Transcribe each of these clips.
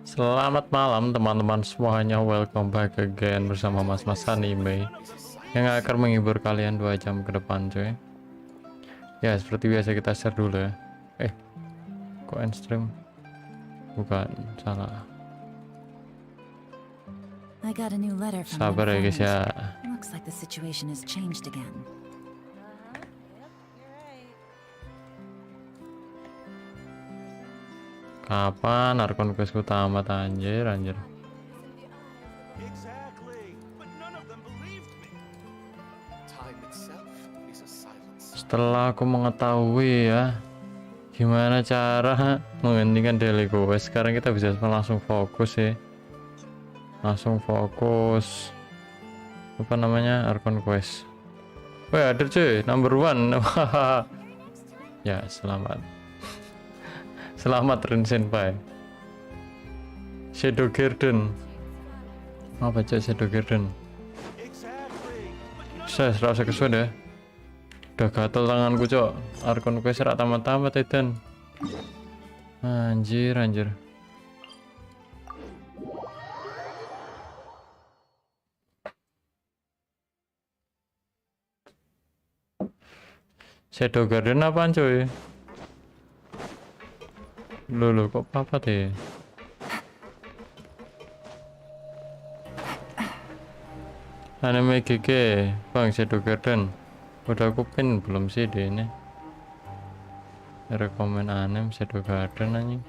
Selamat malam teman-teman semuanya, welcome back again bersama mas-mas anime yang akan menghibur kalian 2 jam ke depan cuy. Ya seperti biasa kita share dulu ya. Kok end stream? Bukan, salah. Sabar ya guys ya. Looks like the situation has changed again. Kapan Archon questku tamat anjir. Setelah aku mengetahui ya gimana cara menghentikan daily quest, sekarang kita bisa langsung fokus ya. Langsung fokus apa namanya, Archon quest. Wah ada cuy, number 1. Ya selamat Rin Senpai. Shadow Garden. Apa cek Shadow Garden? Saya serasa kesuwen ya. Udah gatel tanganku cok. Archon quest rak tamat-tamat edan. Anjir. Shadow Garden apaan cuy? Loh kok papa deh? Anime GG Bang Shadow Garden. Udah aku pin belum sih deh ini. Rekomen anime Shadow Garden anjing.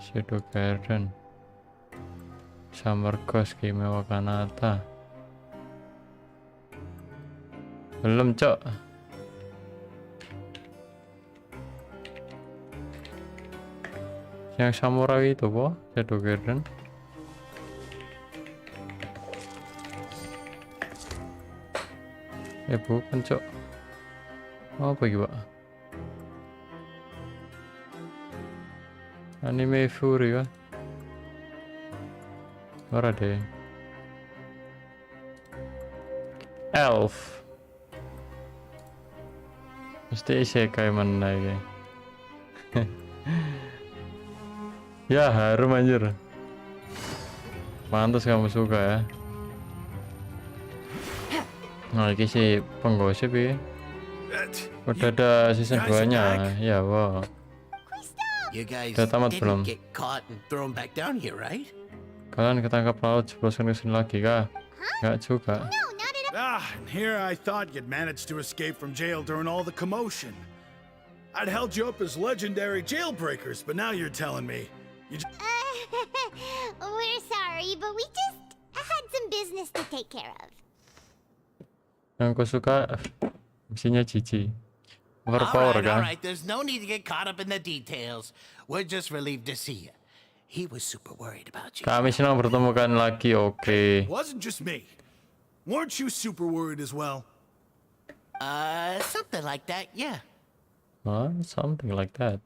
Shadow Garden. Summer Ghost Kimewa Kanata. Belum cok. Yang samurai itu po Shadow Garden. Bukan cok. Apa gitu pak? Anime Fury kah? Ora deh. Elf. Mesti isekai mana ya? Ya harum anjir. Pantas kamu suka ya. Nah ini sih penggosip ya. Udah ada season 2 nya. Ya wow. Udah tamat belum? Kalian ketangkap laut jebloskan ke sini lagi kah? Enggak juga. And here I thought you'd managed to escape from jail during all the commotion. I'd held you up as legendary jailbreakers, but now you're telling me we're sorry, but we just had some business to take care of. Yang ku suka misinya cici. Overpower kan? Alright, there's no need to get caught up in the details. We're just relieved to see you. He was super worried about you. Kami senang bertemukan lagi, oke. wasn't just me. Weren't you super worried as well? Something like that, yeah. Something like that.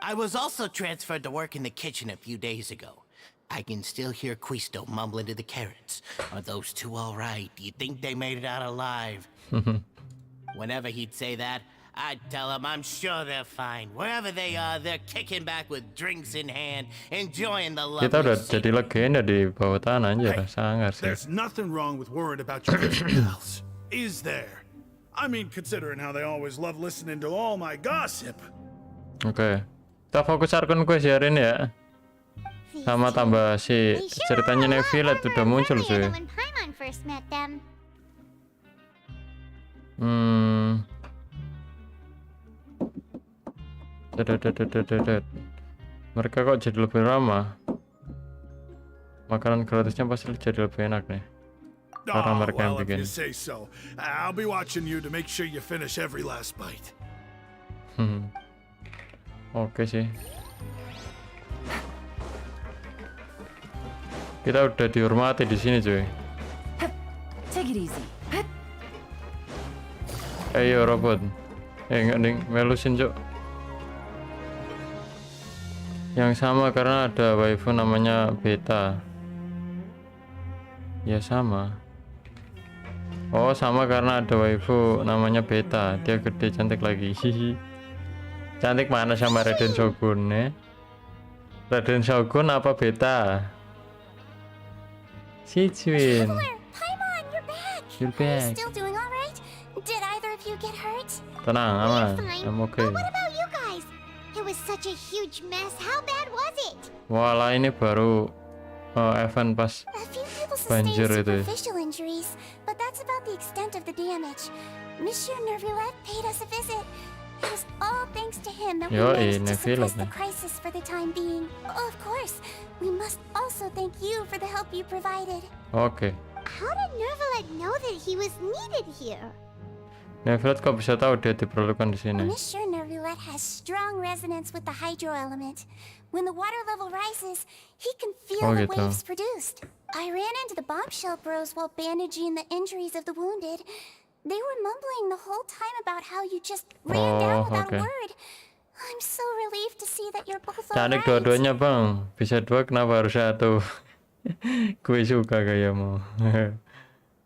I was also transferred to work in the kitchen a few days ago. I can still hear Quisto mumbling to the carrots. Are those two all right? Do you think they made it out alive? Whenever he'd say that, I'd tell him I'm sure they're fine. Wherever they are, they're kicking back with drinks in hand, enjoying the lovely Kita udah jadi legenda di bawah tanah aja, sangar sih. There's nothing wrong with worried about your pals, is there? I mean, considering how they always love listening to all my gossip. Oke. Kita fokus Archon quest hari ini ya. Sama tambah si ceritanya Nevilet udah muncul sih. Mereka kok jadi lebih ramah. Makanan gratisnya pasti jadi lebih enak nih. Karena mereka yang bikin. If you say so. I'll be watching you to make sure you finish every last bite. Oke sih. Kita udah dihormati di sini cuy. Take it easy. Ayo robot. Enggak nih, melusin cok. Yang sama karena ada waifu namanya Beta. Ya sama. Oh sama karena ada waifu namanya Beta. Dia gede cantik lagi. Hihi. Cantik mana sama Raden Shogun ya? Raden Shogun apa beta? Si Chuin. Paimon, you're back. You're Are you back. still doing all right? Did either of you get hurt? Tenang, aman. We're fine. I'm okay. But what about you guys? It was such a huge mess. How bad was it? Walah, ini baru event pas A few people sustained banjir itu. superficial injuries, but that's about the extent of the damage. Monsieur Nervillet paid us a visit. It was all thanks to him that we Yoi, managed to suppress Nervillet, the crisis for the time being. Of course, we must also thank you for the help you provided. Oke. How did Nervillet know that he was needed here? Nevlet kok bisa tahu dia diperlukan di sini? Monsieur Nervillet has strong resonance with the hydro element. When the water level rises, he can feel Oh, the gitu. waves produced. I ran into the bombshell bros while bandaging the injuries of the wounded. They were mumbling the whole time about how you just ran down without okay. a word. I'm so relieved to see that you're both Cantik alright. dua-duanya bang. Bisa dua kenapa harus satu? Gue suka gayamu.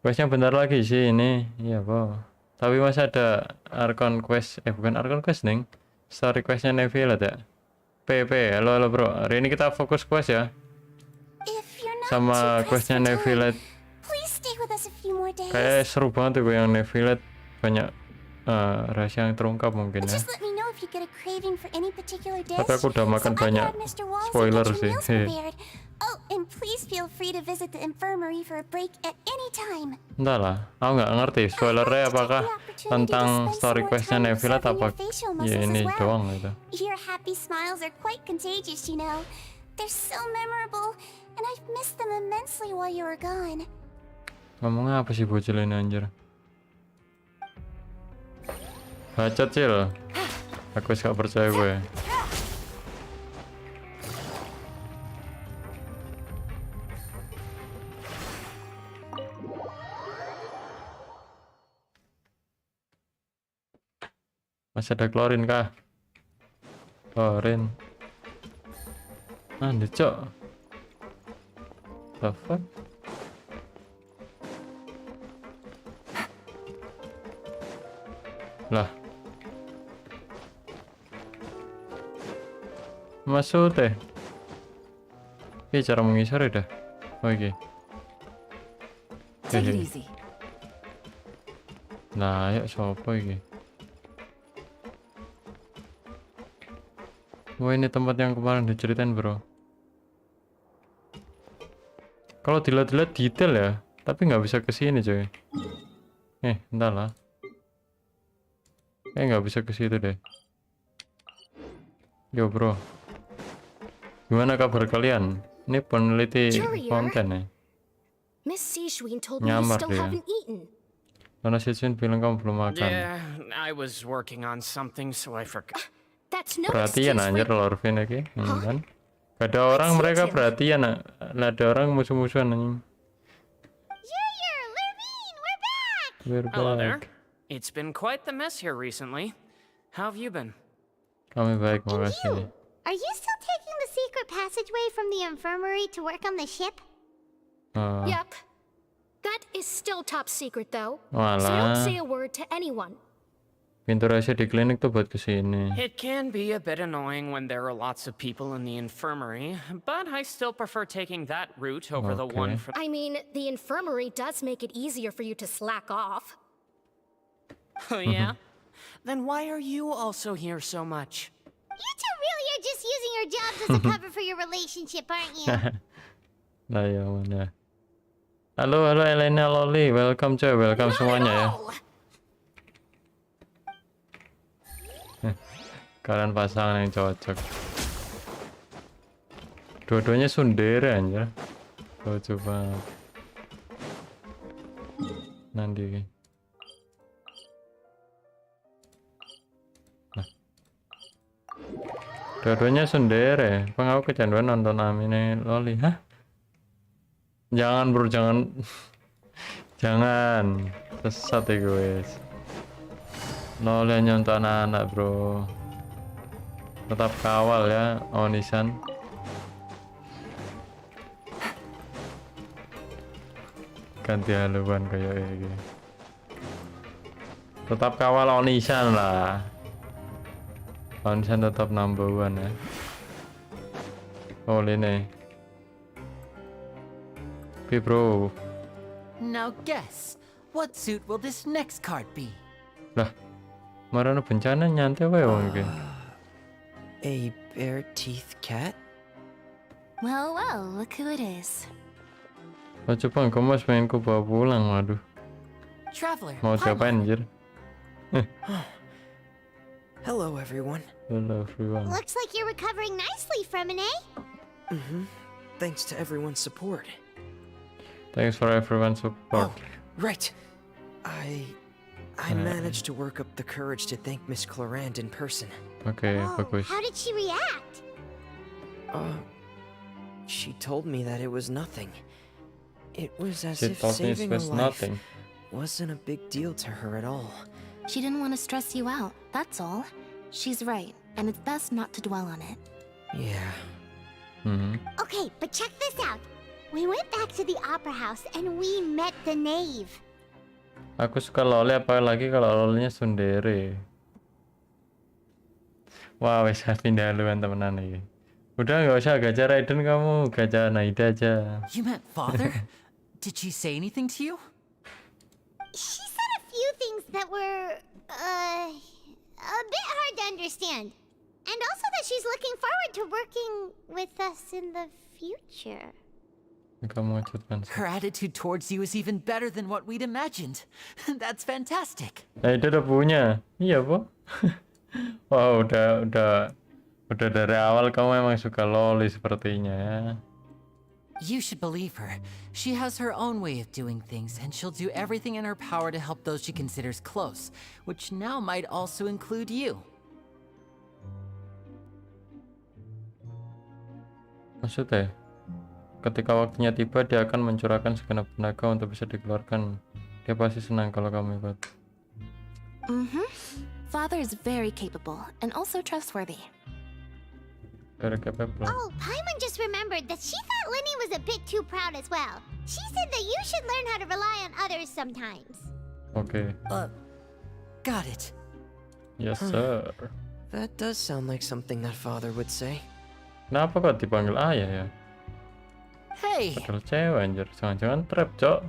Questnya bentar lagi sih ini. Iya bang. Tapi masih ada Archon quest. Bukan Archon quest nih. Story questnya Neville ya. PP. Halo bro. Hari ini kita fokus quest ya. If you're not Sama too pressed questnya for time, Neville. please stay with us a few more days. Kayak seru banget tuh yang Neville. Banyak rahasia yang terungkap mungkin ya. Just let me know if you get a craving for any particular dish. Tapi aku udah makan so I banyak can have Mr. Walls spoiler get your sih. meals prepared. Oh, and please feel free to visit the infirmary for a break at any time. Entah lah, aku nggak ngerti spoilernya apakah tentang story questnya Neville apa ya ini doang gitu. Your happy smiles are quite contagious, you know. They're so memorable, and I've missed them immensely while you were gone. Ngomongnya apa sih bocil ini anjir? Bacot cil. Aku gak percaya gue. Masih ada klorin kah? Klorin. Ah, cok. The fuck? Lah. Masuk teh. Ini cara mengisar ya dah. Oke. Take it easy. Nah, ayo sopo iki. Wah, ini tempat yang kemarin diceritain, bro. Kalau dilihat-lihat detail ya, tapi nggak bisa ke sini, coy. Entahlah. Nggak bisa ke situ deh. Yo, bro. Gimana kabar kalian? Ini peneliti konten ya. Miss Sishwin told me you Nyamar still dia. haven't eaten. Karena Sitsun bilang kamu belum makan. Yeah, I was working on something, so I forgot. That's no Perhatian excuse anjir for... Lorvin lagi, kan? Gak ada orang mereka perhatian, ada orang musuh-musuhan anjing. Lurvine, we're back! We're Hello there. back. It's been quite the mess here recently. How have you been? Kami baik, And makasih. you, are you still taking the secret passageway from the infirmary to work on the ship? Yep. That is still top secret though. So Walah. don't say a word to anyone. Pintu rahasia di klinik tuh buat kesini. It can be a bit annoying when there are lots of people in the infirmary, but I still prefer taking that route over the one Okay. from... I mean, the infirmary does make it easier for you to slack off. Oh, yeah? Then why are you also here so much? You two really are just using your jobs as a cover for your relationship, aren't you? Lah ya mana. Halo Elena Loli, welcome coy, welcome semuanya ya. Oh, Kalian pasangan yang cocok. Dua-duanya sundere anjir. Lucu banget. Nanti. Nah. Dua-duanya sundere. Pengaku kecanduan nonton anime Loli. Hah? Jangan bro, jangan. Jangan. Sesat ya guys. Loli hanya untuk anak-anak bro. Tetap kawal ya, Onisan. Ganti haluan kayak ini. Tetap kawal Onisan lah. Onisan tetap number one ya. Oh ini. Oke bro. Now guess, what suit will this next card be? Lah, marano bencana nyantai wae wong iki. A bare teeth cat? Well, well, look who it is. Oh coba Mas pengen ku bawa pulang, waduh. Traveler. Mau hi, siapa anjir? Hello, everyone. Hello everyone. Looks like you're recovering nicely from an A. Thanks to everyone's support. Thanks for everyone's support. Oh, right. I managed to work up the courage to thank Miss Clarand in person. Oke, bagus. How did she react? She told me that it was nothing. It was as She if told me it saving a was life nothing. wasn't a big deal to her at all. She didn't want to stress you out, that's all. She's right, and it's best not to dwell on it. Yeah. Okay, but check this out. We went back to the opera house and we met the knave. Aku suka loli apalagi kalau lolinya sundere. Wah, wes pindah duluan temenan nih. Udah nggak usah gajah Raiden, kamu gajah Naida aja. You met father? Did she say anything to you? She said a few things that were, a bit hard to understand. And also that she's looking forward to working with us in the future. Kamu acutan sih. Her attitude towards you is even better than what we'd imagined. That's fantastic. Naida udah punya. Iya, Po. Wah, udah dari awal kamu emang suka loli sepertinya ya. You should believe her. She has her own way of doing things, and she'll do everything in her power to help those she considers close, which now might also include you. Maksudnya, ketika waktunya tiba, dia akan mencurahkan segenap tenaga untuk bisa dikeluarkan. Dia pasti senang kalau kamu ikut. Father is very capable and also trustworthy. Very capable. Oh, Paimon just remembered that she thought Lenny was a bit too proud as well. She said that you should learn how to rely on others sometimes. Oke. Got it. Yes, sir. That does sound like something that father would say. Kenapa kok dipanggil ayah ya? Hey! Padahal cewek anjir. Jangan-jangan trap, Cok.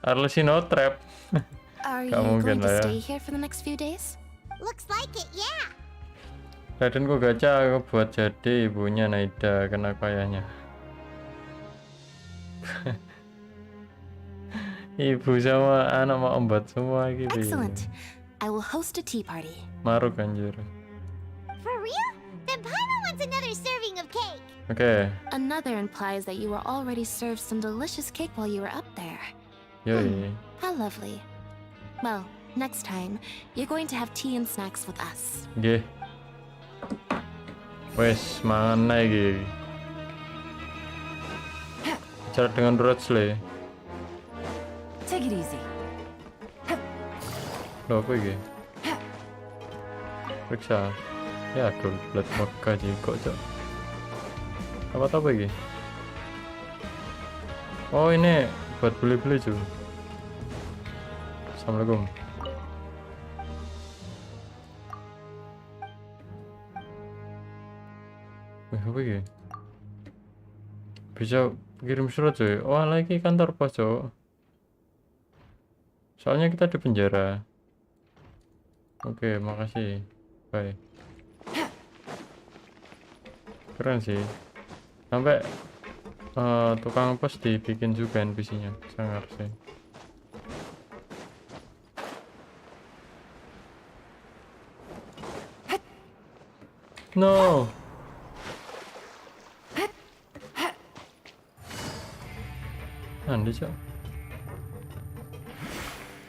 Arlesino trap. Are you Gak mungkin going to lah ya. stay here for the next few days? Looks like it, yeah. Raiden kok gacha aku buat jadi ibunya Naida kena ayahnya. Ibu sama anak mau embat semua gitu. Excellent. I will host a tea party. Maruk anjir. For real? Then Paimon wants another serving of cake. Oke. Another implies that you were already served some delicious cake while you were up there. Yoi. How lovely. Well, next time, you're going to have tea and snacks with us. Nggih. Wes, mangan lagi. Cara dengan Rodsley. Take it easy. Loh, apa iki? Periksa. Ya, aduh, belat Mekah kok, Cok. Apa iki? Oh, ini buat beli-beli, cuy. Assalamualaikum. Apa iki? Bisa kirim surat, cuy. Oh, lagi kantor pos, Cok. Soalnya kita di penjara. Oke, makasih. Bye. Keren sih. Sampai tukang pos dibikin juga NPC-nya. Sangar sih. No. Andi, Cok.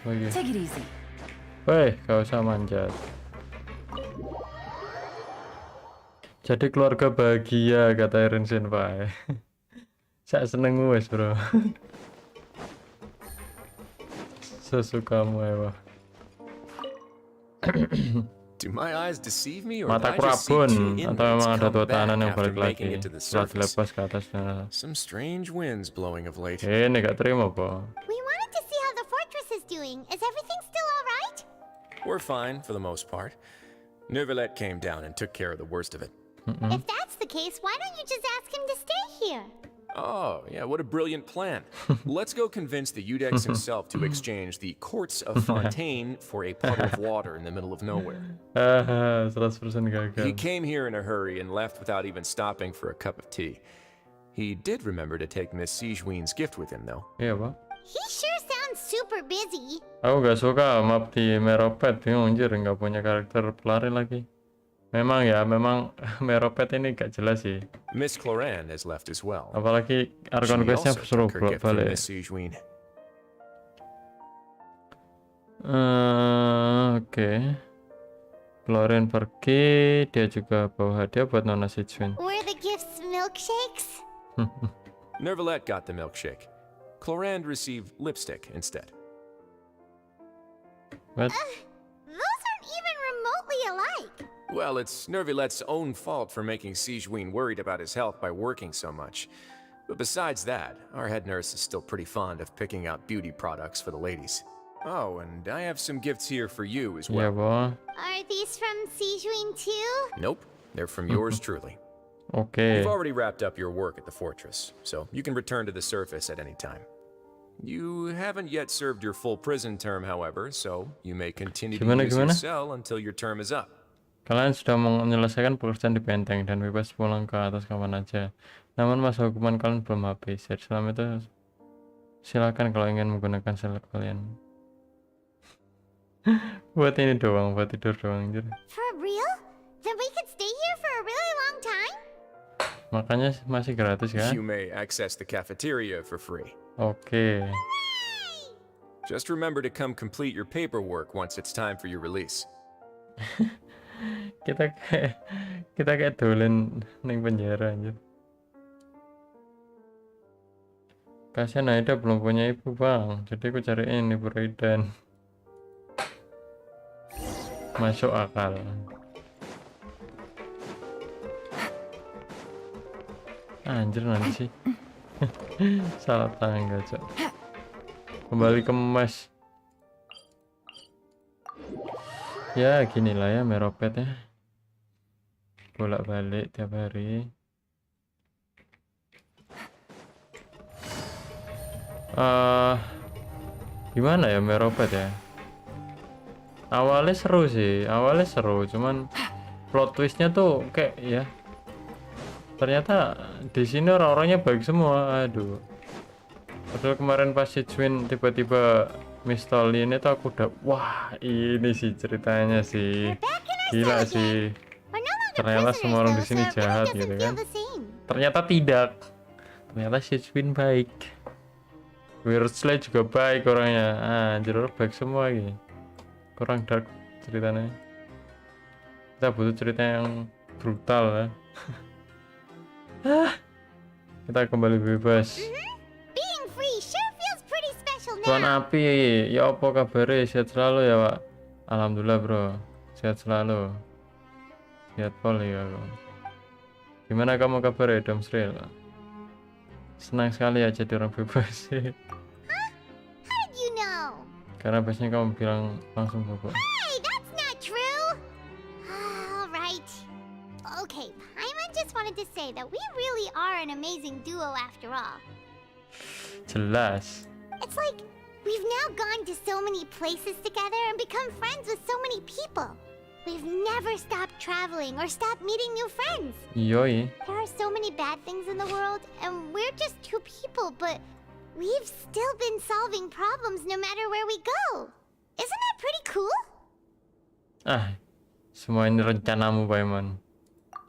Oh iya. Take it easy. Weh, gak usah manjat. Jadi keluarga bahagia kata Eren Senpai. Saya seneng wes, bro. Sesukamu Ewa. Do my eyes deceive me, or did I Mataku just see rabun two atau inmates memang ada come dua back tahanan yang after balik making lagi it to the setelah surface? dilepas ke atas. Some strange winds blowing of late. Ini gak terima, po. We wanted to see how the fortress is doing. Is everything still alright? We're fine for the most part. Neuvillette came down and took care of the worst of it. If that's the case, why don't you just ask him to stay here? Oh, yeah, what a brilliant plan. Let's go convince the Udex himself to exchange the courts of Fontaine for a puddle of water in the middle of nowhere. 100% He gagal. came here in a hurry and left without even stopping for a cup of tea. He did remember to take Miss Sijween's gift with him, though. Iya, Pak. He sure sounds super busy. Aku gak suka map di Meropet, bingung anjir, gak punya karakter pelari lagi. Memang Meropet ini gak jelas sih. Miss Cloran has left as well. Apalagi Archon She questnya also suruh took her gift from balik. Miss Sijween. Oke. Cloran pergi, dia juga bawa hadiah buat Nona Sijween. Were the gifts milkshakes? Nervalette got the milkshake. Clorand received lipstick instead. What? Those aren't even remotely alike. Well, it's Nervalette's own fault for making Sijween worried about his health by working so much. But besides that, our head nurse is still pretty fond of picking out beauty products for the ladies. Oh, and I have some gifts here for you as Iya, well. Bo. Are these from Sijween too? Nope, they're from yours truly. Oke. You've already wrapped up your work at the fortress, so you can return to the surface at any time. You haven't yet served your full prison term, however, so you may continue to use your cell until your term is up. Kalian sudah menyelesaikan pekerjaan di benteng dan bebas pulang ke atas kapan aja. Namun masa hukuman kalian belum habis. Jadi selama itu silakan kalau ingin menggunakan sel kalian. Buat ini doang, buat tidur doang anjir. For real? Then we could stay here for a really long time? Makanya masih gratis kan? You may access the cafeteria for free. Oke. Just remember to come complete your paperwork once it's time for your release. kita kayak dolen ning penjara anjir. Kasian Aida belum punya ibu, Bang. Jadi aku cariin ibu Raiden. Masuk akal. Anjir nanti sih. Salah tangga, Cok. Kembali ke mes. Ya gini lah ya Meropet ya. Bolak-balik tiap hari. Gimana ya Meropet ya? Awalnya seru sih, cuman plot twistnya tuh kayak ya. Ternyata di sini orang-orangnya baik semua, aduh. Padahal kemarin pas si Twin tiba-tiba mistolin itu aku udah, wah ini sih ceritanya sih, gila sih. Ternyata semua orang di sini jahat gitu kan. Ternyata tidak. Ternyata si Twin baik. Weirdsley juga baik orangnya. Anjir, baik semua gitu. Kurang dark ceritanya. Kita butuh cerita yang brutal ya. Kita kembali bebas. Being free sure feels pretty special now. Tuan Api, ya apa kabarnya? Sehat selalu ya, Pak. Alhamdulillah, Bro. Sehat selalu. Sehat pol ya, aku. Gimana kamu kabarnya, Dom Sril? Senang sekali ya jadi orang bebas. How did you know? Karena biasanya kamu bilang langsung bebas. Hey, that's not true. All right. Okay, Paimon just wanted to say that we really are an amazing duo after all. Jelas. It's like we've now gone to so many places together and become friends with so many people. We've never stopped traveling or stopped meeting new friends. Yoi. There are so many bad things in the world, and we're just two people, but we've still been solving problems no matter where we go. Isn't that pretty cool? Semua ini rencanamu, Paimon.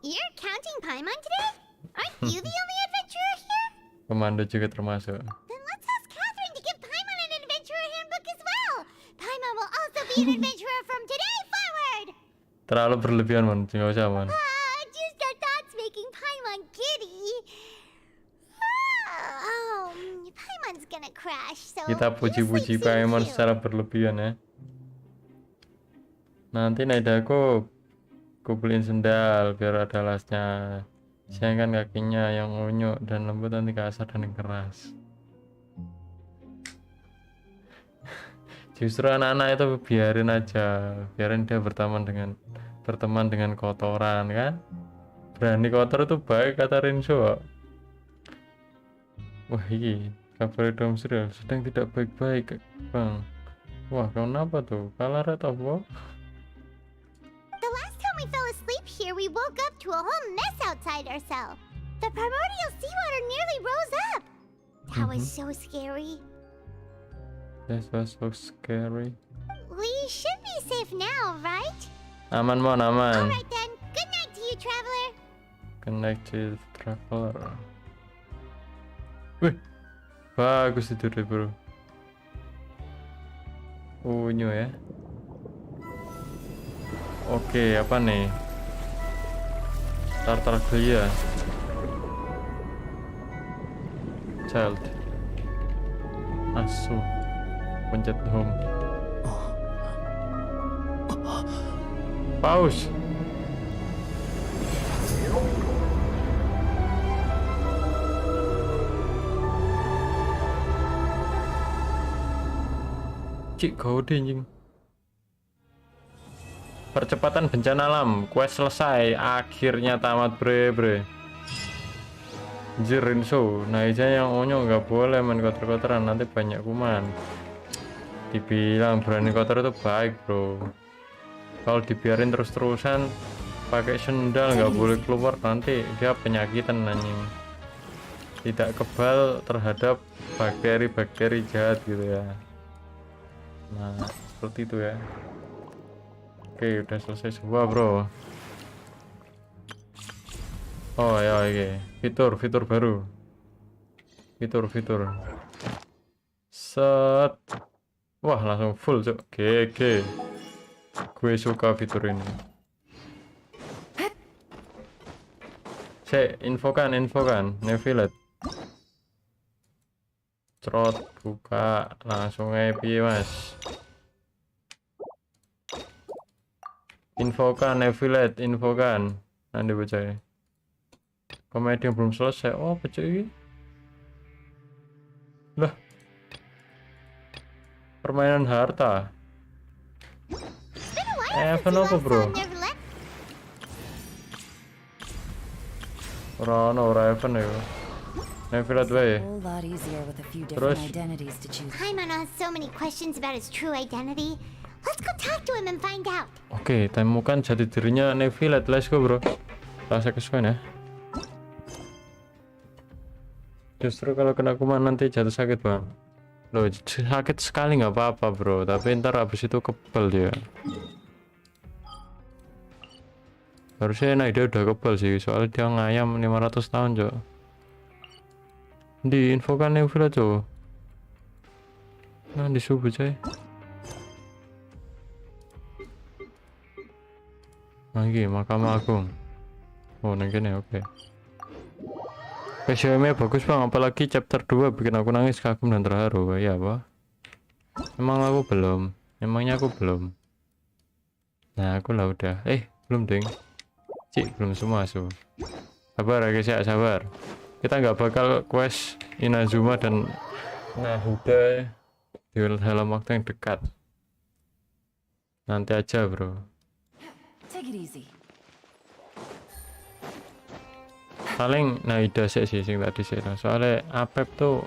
You're counting Paimon today? Aren't you the only adventurer here? Komando juga termasuk. Then let's ask Catherine to give Paimon an adventurer handbook as well. Paimon will also be an adventurer from today forward. Terlalu berlebihan, Mon. Nggak usah, Mon. Just our thoughts making Paimon giddy. Paimon's gonna crash, so Kita puji-puji Paimon secara berlebihan ya. Nanti Naidaku beliin sendal biar ada lasnya. Saya kan kakinya yang unyuk dan lembut, nanti kasar dan keras. Justru anak-anak itu biarin aja, biarin dia berteman dengan kotoran kan, Berani kotor itu baik kata Rinso. Wah ini kabar dalam serial sedang tidak baik-baik bang. Wah kenapa tuh? Kalah atau apa? The last time we fell asleep here, we woke up to a whole mess outside our cell. The primordial seawater nearly rose up. That was so scary. That was so scary. We should be safe now, right? Aman mon, aman. Alright then. Good night to you, traveler. Connected traveler. Wih, bagus tidurnya bro. Unyu ya. Oke, apa nih? Starter gaya. Child. Asu. Pencet home. Pause. Cik kode anjing. Percepatan bencana alam, quest selesai, akhirnya tamat bre. Rinso, nah aja yang onyo nggak boleh main kotor-kotoran, nanti banyak kuman. Dibilang berani kotor itu baik bro. Kalau dibiarin terus-terusan pakai sendal nggak boleh keluar, nanti dia penyakitan anjing. Tidak kebal terhadap bakteri-bakteri jahat gitu ya. Nah seperti itu ya. Oke udah selesai semua bro. Oh ya oke. Fitur baru. Fitur set. Wah langsung full cok. GG. Gue suka fitur ini. Infokan Nevilet. Trot buka langsung piye mas. Infokan nanti baca ya. Komedi yang belum selesai. Oh baca ini lah, permainan harta. Apa bro? Ora Evan ya. Nevilet wae. Terus Paimon has so many questions about his true identity. Let's go talk to him and find out. Oke, temukan jati dirinya Nevilet. Let's go bro. Rasa kesukaan ya. Justru kalau kena kuman nanti jatuh sakit bang. Loh sakit sekali nggak apa-apa bro, tapi ntar abis itu kebal dia. Harusnya nah dia udah kebal sih, soalnya dia ngayam 500 tahun cok. Diinfokan Nevilet cok. Nah disubuh coy. Lagi Mahkamah Agung. Oh nengkene oke. BGM-nya bagus bang, apalagi chapter 2 bikin aku nangis, kagum dan terharu. Ya apa? Emang aku belum? Emangnya aku belum? Nah aku lah udah. Belum ding. Cik belum semua su. Sabar ya guys ya, sabar. Kita nggak bakal quest Inazuma dan Nahuda di dalam waktu yang dekat. Nanti aja bro. Take it easy. Paling Naida sih sing tadi sih, soalnya Apep tuh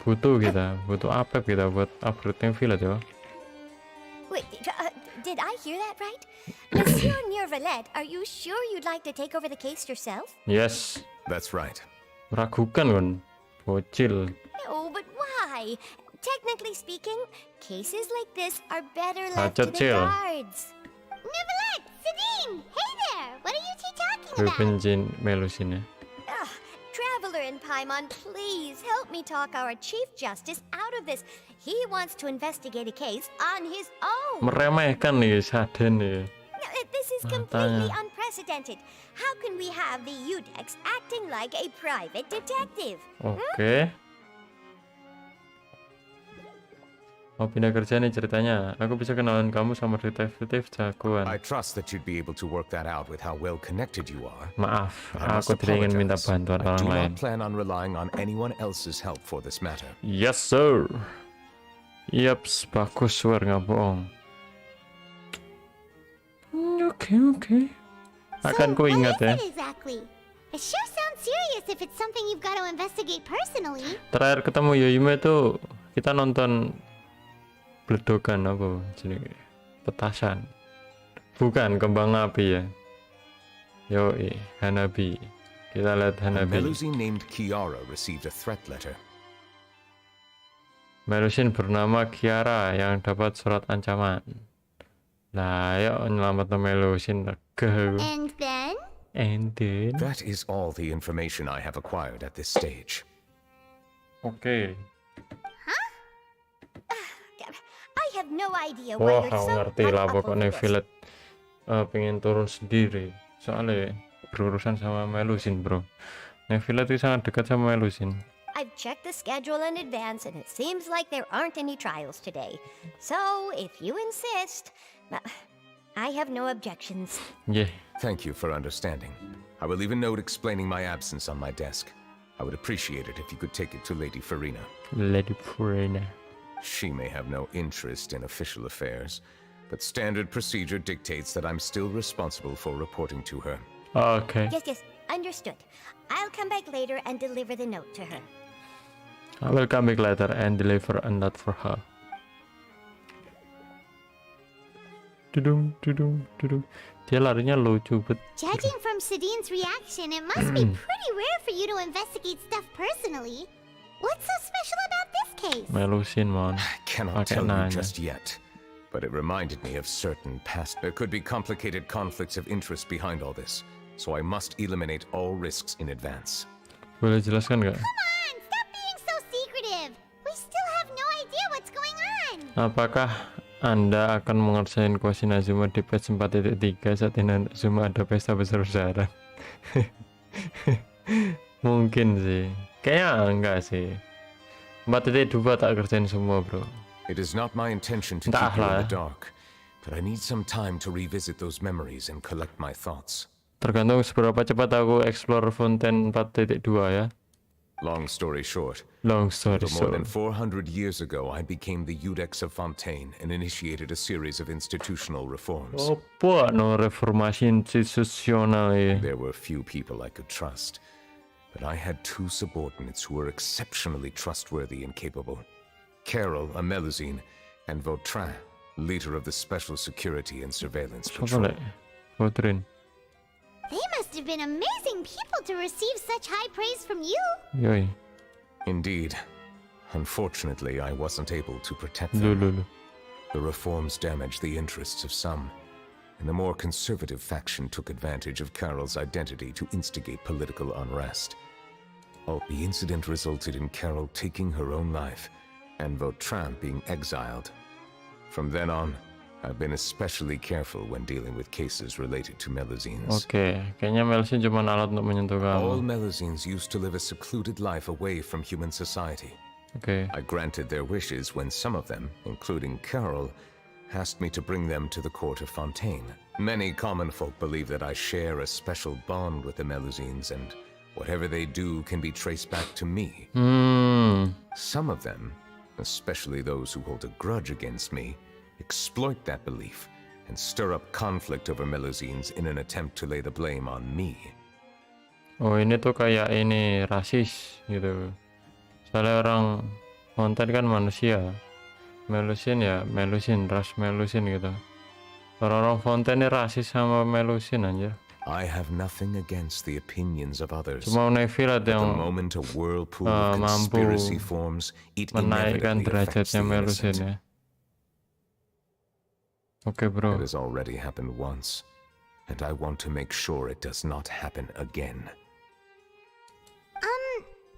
butuh Apep kita buat upgrading village ya. Wait, did I hear that right? Monsieur Nervalet, are you sure you'd like to take over the case yourself? Yes, That's right. ragukan kan, bocil. No, but why? Technically speaking, cases like this are better left to the Chill. guards. Nervalet, Sabine, hey there! What are you two talking Gue about? benci melu sini. Traveler and Paimon, please help me talk our Chief Justice out of this. He wants to investigate a case on his own. Meremehkan nih Saden nih. Now, this is completely unprecedented. How can we have the Udex acting like a private detective? Oke. Mau pindah kerja nih ceritanya. Aku bisa kenalan kamu sama detektif jagoan. I trust that you'd be able to work that out with how well connected you are. Maaf, I must aku tidak ingin minta apologize. bantuan I orang do lain. not plan on relying on anyone else's help for this matter. Yes sir. Yaps, bagus suar nggak bohong. Oke. Akan ku what ingat is ya. it exactly? It sure sounds serious if it's something you've got to investigate personally. Terakhir ketemu Yoyume tuh kita nonton bledokan apa jenenge? Petasan. Bukan kembang api ya. Yoi, Hanabi. Kita lihat A Hanabi. Melusine named Kiara received a threat letter. Melusine bernama Kiara yang dapat surat ancaman. Lah, ayo nyelamat Melusine lega. And then? That is all the information I have acquired at this stage. Oke. I have no idea Wah, aku ngerti lah pokoknya Violet pengen turun sendiri. Soalnya berurusan sama Melusine, bro. Violet itu sangat dekat sama Melusine. I've checked the schedule in advance and it seems like there aren't any trials today. So, if you insist, I have no objections. Yeah. Thank you for understanding. I will leave a note explaining my absence on my desk. I would appreciate it if you could take it to Lady Farina. Lady Farina. She may have no interest in official affairs, but standard procedure dictates that I'm still responsible for reporting to her. Okay. Yes, understood. I'll come back later and deliver the note to her. I will come back later and deliver a note for her. Dudung. Dia larinya lucu bet. Judging from Sadine's reaction, it must be pretty rare for you to investigate stuff personally. What's so special about this case? Melusine, mon. I cannot tell you just yet, but it reminded me of certain past. There could be complicated conflicts of interest behind all this, so I must eliminate all risks in advance. Boleh jelaskan nggak? Stop being so secretive. We still have no idea what's going on. Apakah Anda akan mengerjain kuasi Nazuma di patch 4.3 saat Nazuma ada pesta besar-besaran? Mungkin sih. Kayaknya enggak sih. 4.2 tak kerjain semua, bro. It is not my intention to keep you in the dark, but I need some time to revisit those memories and collect my thoughts. Tergantung seberapa cepat aku explore Fontaine 4.2 ya. Long story short, more than 400 years ago, I became the Iudex of Fontaine and initiated a series of institutional reforms. Apa no reformasi institusional ya? There were few people I could trust, but I had two subordinates who were exceptionally trustworthy and capable. Carol, a Melusine, and Vautrin, leader of the Special Security and Surveillance Patrol. Vautrin. They must have been amazing people to receive such high praise from you. Yoi. Indeed. Unfortunately, I wasn't able to protect them. The reforms damaged the interests of some, and the more conservative faction took advantage of Carol's identity to instigate political unrest. The incident resulted in Carol taking her own life, and Vautrin being exiled. From then on, I've been especially careful when dealing with cases related to Melusines. Oke, kayaknya Melusine cuma alat untuk menyentuh kamu. All Melusines used to live a secluded life away from human society. Okay. I granted their wishes when some of them, including Carol, asked me to bring them to the court of Fontaine. Many common folk believe that I share a special bond with the Melusines, and whatever they do can be traced back to me. Some of them, especially those who hold a grudge against me, exploit that belief and stir up conflict over Melusines in an attempt to lay the blame on me. Oh, ini tuh kayak ini rasis gitu. Soalnya orang Fontaine kan manusia. Melusine ya Melusine, ras Melusine gitu. Orang-orang Fontaine ini rasis sama Melusine anjir. I have nothing against the opinions of others. Cuma Violet yang moment a whirlpool of mampu conspiracy forms, it menaikkan derajatnya Melusine ya. Okay, bro. It has already happened once, and I want to make sure it does not happen again.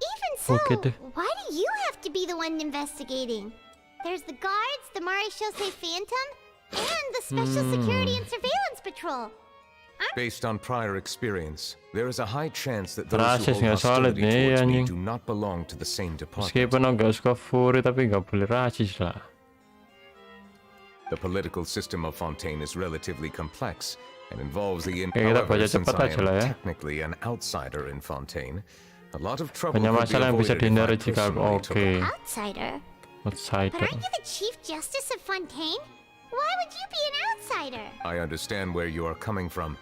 Even so, why do you have to be the one investigating? There's the guards, the Marechaussee Phantom, and the Special Security and Surveillance Patrol. Based on prior experience, there is a high chance that those who Rasis nggak hold solid hostility nih towards me anjing. do not belong to the same department. Meskipun agak suka furi tapi nggak boleh rasis lah. The political system of Fontaine is relatively complex and involves the kita baca cepat aja lah ya. Technically an outsider in Fontaine. A lot of trouble Banyak could be masalah yang bisa avoided if I dihindari jika personally took it. Outsider? But Outsider. aren't you the Chief Justice of Fontaine? Why would you be an outsider? I understand where you are coming from,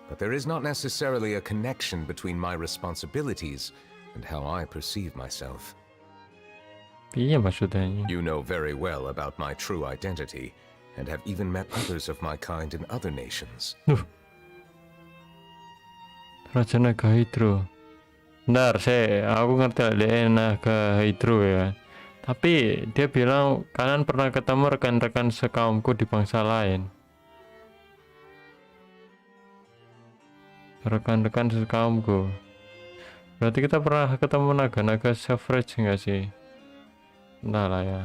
but there is not necessarily a connection between my responsibilities and how I perceive myself. Iya maksudnya. You know very well about my true identity, and have even met others of my kind in other nations. Raja Naga Hydro. Bentar, aku ngerti dia Naga Hydro ya. Tapi dia bilang kalian pernah ketemu rekan-rekan sekaumku di bangsa lain. Rekan-rekan sekaumku. Berarti kita pernah ketemu naga-naga suffrage nggak sih? Entah lah ya.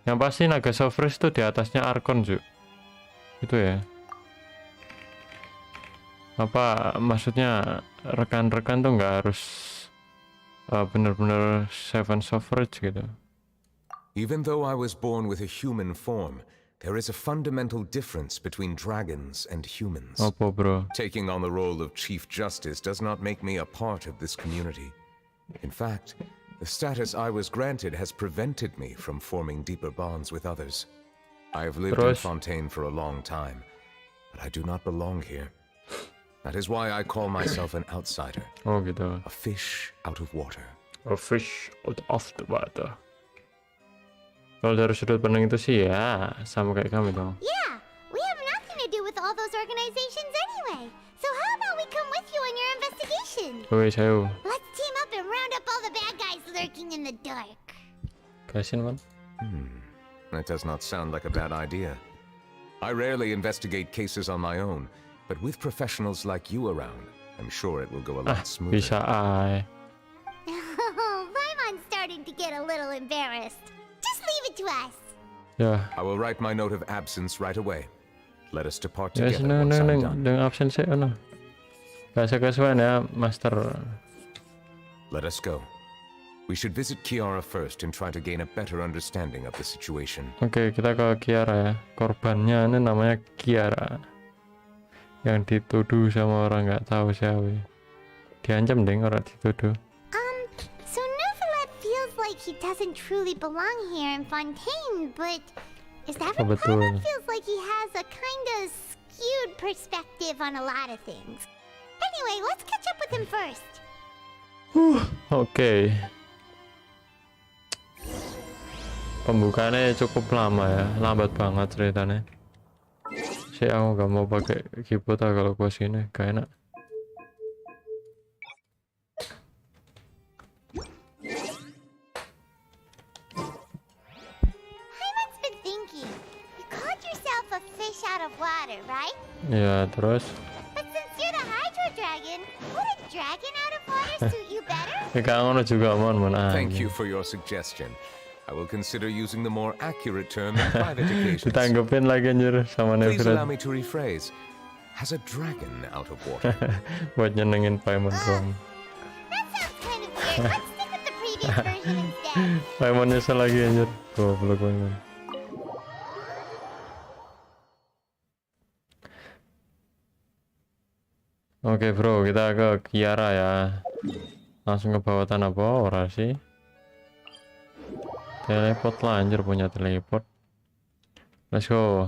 Yang pasti naga suffrage itu di atasnya Archon juga. Itu ya. Apa maksudnya rekan-rekan tuh nggak harus bener-bener seven suffrage gitu. Even though I was born with a human form, there is a fundamental difference between dragons and humans. Apa bro? Taking on the role of Chief Justice does not make me a part of this community. In fact, the status I was granted has prevented me from forming deeper bonds with others. I have lived in Fontaine for a long time, but I do not belong here. That is why I call myself an outsider. Oh gitu. A fish out of water. A fish out of the water. Kalau dari sudut pandang itu sih ya sama kayak kami dong. Yeah, we have nothing to do with all those organizations anyway. So how about we come with you on your investigation? Woi, saya. Let's team up and round up all the bad guys lurking in the dark. Kasian man. That does not sound like a bad idea. I rarely investigate cases on my own, but with professionals like you around, I'm sure it will go a lot smoother. Bisa ay. Paimon's starting to get a little embarrassed. Just leave it to us. Yeah. I will write my note of absence right away. Let us depart Yes, together once I'm done. Dengan absen saya no. Bahasa kesuwen ya, Master. Let us go. We should visit Kiara first and try to gain a better understanding of the situation. Oke, kita ke Kiara ya. Korbannya ini namanya Kiara. Yang dituduh sama orang nggak tahu siapa. Diancam deh orang dituduh. So Neuvillette feels like he doesn't truly belong here in Fontaine, but is that what Paimon feels like he has a kind of skewed perspective on a lot of things? Anyway, let's catch up with him first. Oke. Pembukaannya cukup lama ya, lambat banget ceritanya. Aku nggak mau pakai keyboard kalau gua sini, gak enak. Paimon's been thinking. You called yourself a fish out of water, right? Ya terus. But since you're the Hydro Dragon, would a dragon out of water suit you better? Kangen juga mon. Thank you for your suggestion. I will consider using the more accurate term in private occasions. Ditanggepin lagi anjir sama Please Neuvillette. allow me to rephrase. Has a dragon out of water? Buat nyenengin Paimon doang. That sounds kind of weird. Let's stick with the previous version instead. Paimon nyesel lagi anjir. Goblok Paimon. Oke bro, kita ke Kiara ya. Langsung ke bawah tanah ora sih? Teleport lah anjir, punya teleport. Let's go.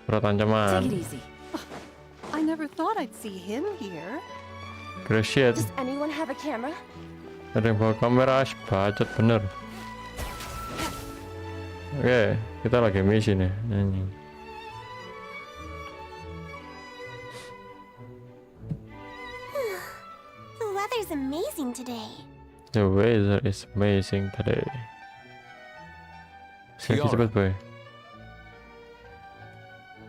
Berat ancaman. Take it easy. I never thought I'd see him here. Great shit. Does anyone have a camera? Ada yang bawa kamera, bacot bener. Oke, kita lagi misi nih. The weather's amazing today. The weather is amazing today. Cepet boy.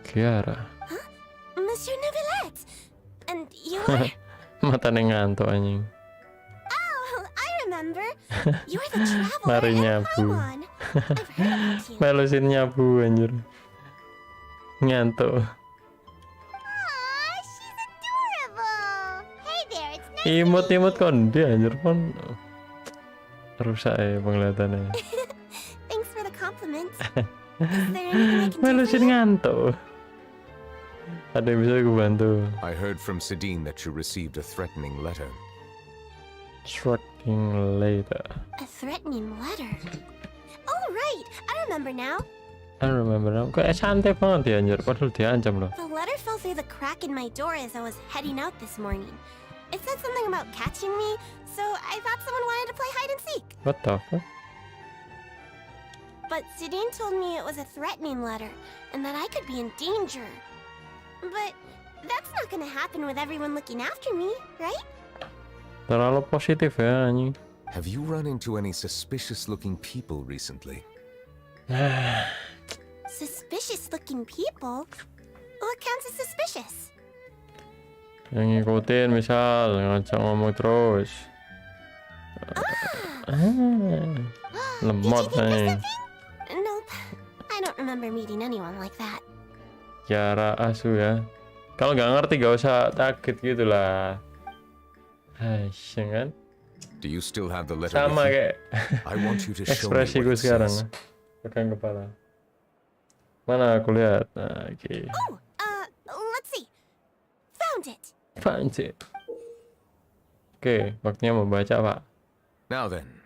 Kiara. Huh? Monsieur Neuvillette! And you're... Mata ngantuk anjing. Oh, I remember. You're the traveler Mari at nyabu. Paimon. I've heard about you. Melusin nyabu anjir. Ngantuk. Aw, she's adorable. Hey there, it's nice Imut-imut kon dia anjir kon. Rusak ya penglihatannya. Thanks for the compliment. Is there anything I can do for Melusin you? ngantuk. Ada yang bisa aku bantu. I heard from Sidine that you received a threatening letter. Threatening letter. A threatening letter. Oh, right. I remember now. I remember now. Kayak santai banget ya anjir, padahal diancam loh. The letter fell through the crack in my door as I was heading out this morning. It said something about catching me, so I thought someone wanted to play hide and seek. What the fuck? But Zidane told me it was a threatening letter, and that I could be in danger. But that's not gonna happen with everyone looking after me, right? Terlalu positif ya anjing. Have you run into any suspicious-looking people recently? Suspicious-looking people? What counts as suspicious? Yang ngikutin misal ngajak ngomong terus. Lemot nih. Nope. I don't remember meeting anyone like that. Cara asu ya. Kalau nggak ngerti gak usah takut gitu lah. Kan? Do you still have the letter? Sama kayak I want you to show me ekspresiku what it sekarang. says. Pegang kepala. Mana aku lihat? Nah, oke. Let's see. Found it. Found it. Oke, waktunya membaca, Pak. Now then.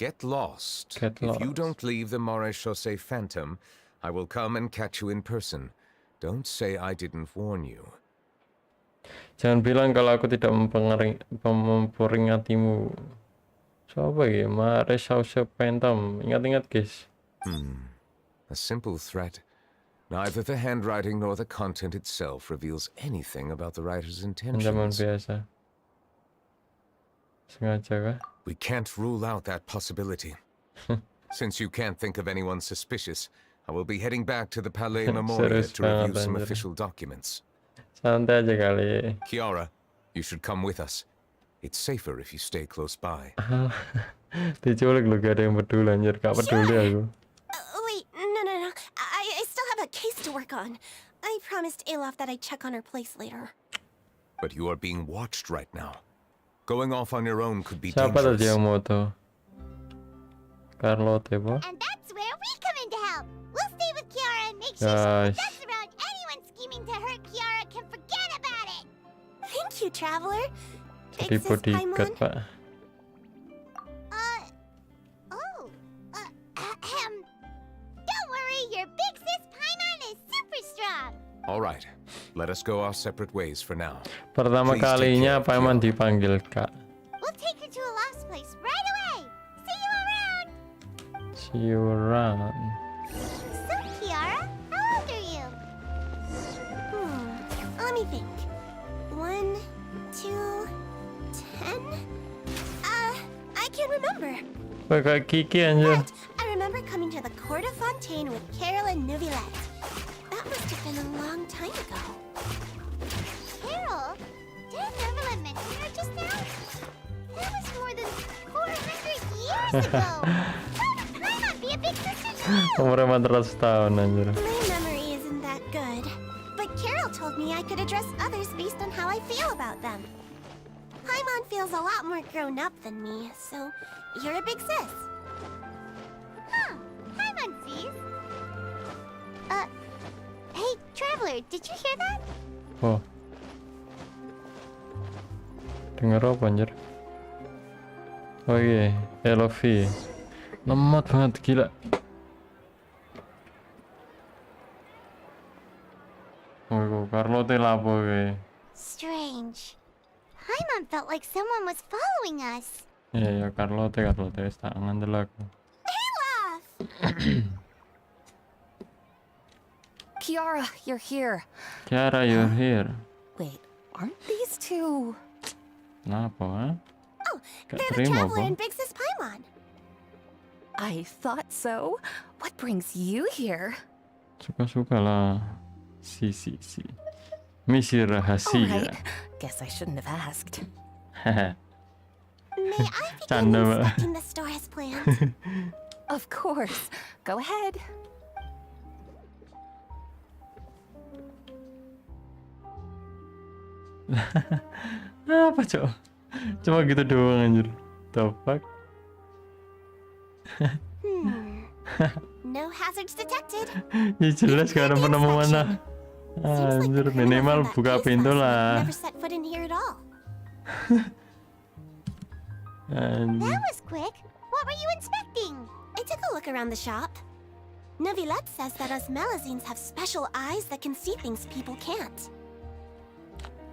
Get lost. Get If you lost. don't leave the Maréchaussée Phantom, I will come and catch you in person. Don't say I didn't warn you. Jangan bilang kalau aku tidak memperingatimu. Siapa ya? Maréchaussée Phantom. Ingat-ingat, guys. A simple threat. Neither the handwriting nor the content itself reveals anything about the writer's Ancaman intentions. biasa. Sengaja kah? We can't rule out that possibility. Since you can't think of anyone suspicious, I will be heading back to the Palais Memoria Serius to review banget, some anjir. official documents. Santai aja kali. Kiara, you should come with us. It's safer if you stay close by. Diculik lu, gak ada yang peduli anjir. Gak peduli aku. Wait, no. I still have a case to work on. I promised Alof that I'd check on her place later. But you are being watched right now. Going off on your own could be Siapa tadi dangerous. yang moto? Carlotte, po? And that's where we come in to help. We'll stay with Kiara and make sure Guys. someone that's around anyone scheming to hurt Kiara can forget about it. Thank you, Traveler. Jadi Big Sis bodyguard, Paimon. Pak. Don't worry, your big sis Paimon is super strong. All right, let us go our separate ways for now. Pertama Please take kalinya care of Paimon Kiara. dipanggil Kak. We'll take her to a lost place right away. See you around. See you around. So, Kiara, how old are you? Let me think. 1, 2, 10? I can't remember. Wah, kayak Kiki anjir. But I remember coming to the Court of Fontaine with Carol and Neuvillette. That must have been a long time ago. Carol? Didn't Neverland mention her just now? That was more than 400 years ago. How did Paimon be a big sister too? Umurnya 400 tahun anjir. My memory isn't that good. But Carol told me I could address others based on how I feel about them. Paimon feels a lot more grown up than me, so you're a big sis. Huh. Paimon sees. Hey, Traveler, did you hear that? Oh. Dengar apa anjir? Oh iya, LV. Lemot banget, gila. Oh, Carlotte lapo kayak. Strange. Paimon felt like someone was following us. Iya, ya Carlotte wis tak ngandel aku. Kiara, you're here. Cara, you're here. Wait, aren't these two? Kenapa, ha? Oh, Gak they're the terima, Traveler Bang. and Big Sis Paimon. I thought so. What brings you here? Suka-suka lah. Si. Misi rahasia. Alright, guess I shouldn't have asked. Haha. May I begin Canda, Mbak. inspecting the store as planned? Of course. Go ahead. Apa, Cok? Cuma gitu doang anjir. The fuck? No hazards detected. Ya jelas gak ada penemuan lah. Anjir, minimal buka pintu lah. Never set foot in here at all. Anjir. That was quick. What were you inspecting? I took a look around the shop. Neuvillette says that us Melazines have special eyes that can see things people can't.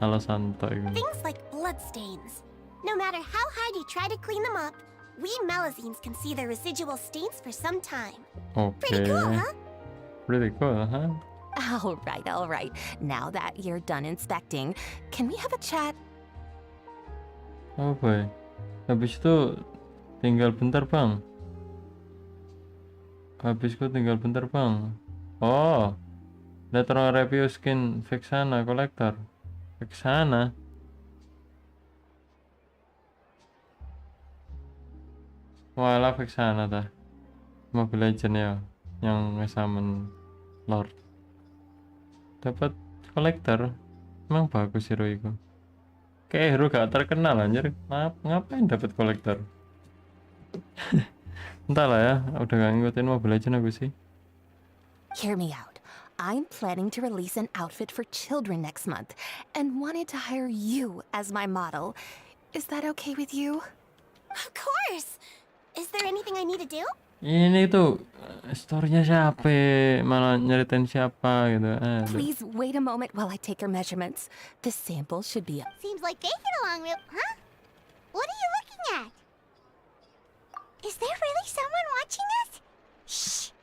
Halo santai. Things like bloodstains. No matter how hard you try to clean them up, we Melazines can see their residual stains for some time. Okay. Pretty cool, huh? Pretty cool, huh? All right. Now that you're done inspecting, can we have a chat? Oh boy. Habis itu tinggal bentar, Bang. Habisku tinggal bentar, Bang. Oh. Lihat orang review skin Vexana kolektor. Vexana. Walah Vexana dah. Mobile Legend ya, yang nge-summon Lord. Dapat kolektor. Emang bagus hero itu. Kayak hero gak terkenal anjir. Ngapain dapat kolektor? Entahlah ya, udah gak ngikutin Mobile Legend aku sih. Hear me out. I'm planning to release an outfit for children next month and wanted to hire you as my model. Is that okay with you? Of course! Is there anything I need to do? Ini tuh story-nya siapa? Malah nyeritain siapa gitu. Please wait a moment while I take your measurements. The sample should be up. Seems like they get along real, huh? What are you looking at? Is there really someone watching us? Shh!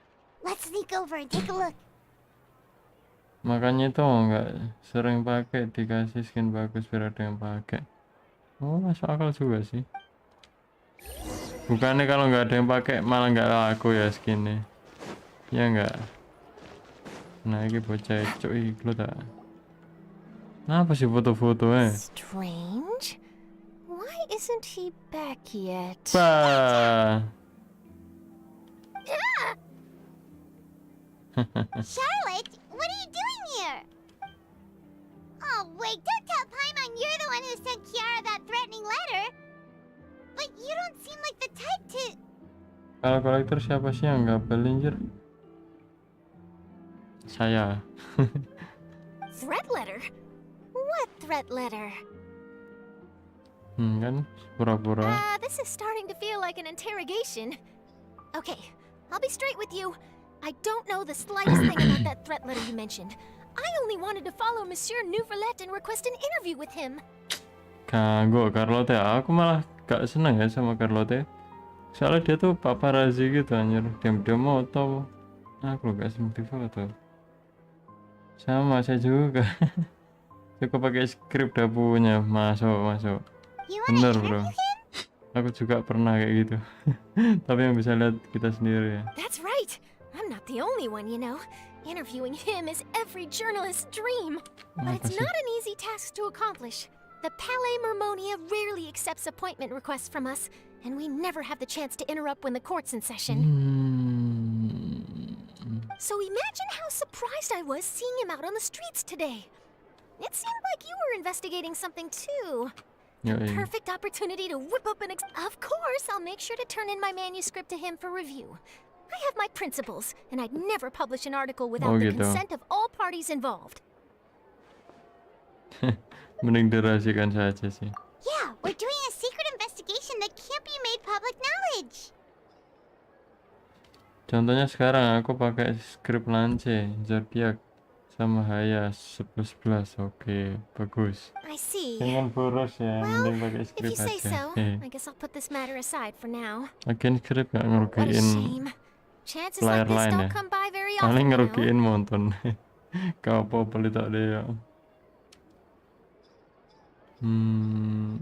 Let's sneak over and take a look. Makanya itu nggak sering pakai, dikasih skin bagus biar ada yang pakai. Oh, masuk akal juga sih. Bukannya kalau nggak ada yang pakai malah nggak laku ya skinnya. Ya nggak. Nah ini bocah cuy lu tak. Kenapa sih foto-foto Strange. Why isn't he back yet? Charlotte, what are you doing here? Oh, wait, don't tell Paimon you're the one who sent Kiara that threatening letter. But you don't seem like the type to... Kalau kolektor siapa sih yang nggak belinjir? Saya. Threat letter? What threat letter? Kan pura-pura. This is starting to feel like an interrogation. Okay, I'll be straight with you. I don't know the slightest thing about that threat letter you mentioned. I only wanted to follow Monsieur Neuvillette and request an interview with him. Kagok Carlotte, aku malah gak seneng ya sama Carlotte. Soalnya dia tuh paparazzi gitu anjir, diam-diam moto. Aku gak sempat foto. Sama saya juga. Cukup pakai skrip udah punya, masuk. Bener bro. Aku juga pernah kayak gitu. Tapi yang bisa lihat kita sendiri ya. That's right. I'm not the only one, you know. Interviewing him is every journalist's dream. But it's not an easy task to accomplish. The Palais Mermonia rarely accepts appointment requests from us, and we never have the chance to interrupt when the court's in session. So imagine how surprised I was seeing him out on the streets today. It seemed like you were investigating something too. The perfect opportunity to whip up an Of course, I'll make sure to turn in my manuscript to him for review. I have my principles, and I'd never publish an article without the consent of all parties involved. Mending dirahasiakan saja sih. Yeah, we're doing a secret investigation that can't be made public knowledge. Contohnya sekarang aku pakai skrip lance, zodiak sama Haya 11. Oke, bagus. I see. Jangan boros ya, mending pakai skrip If you say aja. so, I guess I'll put this matter aside for now. Lagian skrip gak ngerugiin Chances player like this lain ya. don't come by very often. Paling ngerugiin monton. Kau apa beli tak dia. In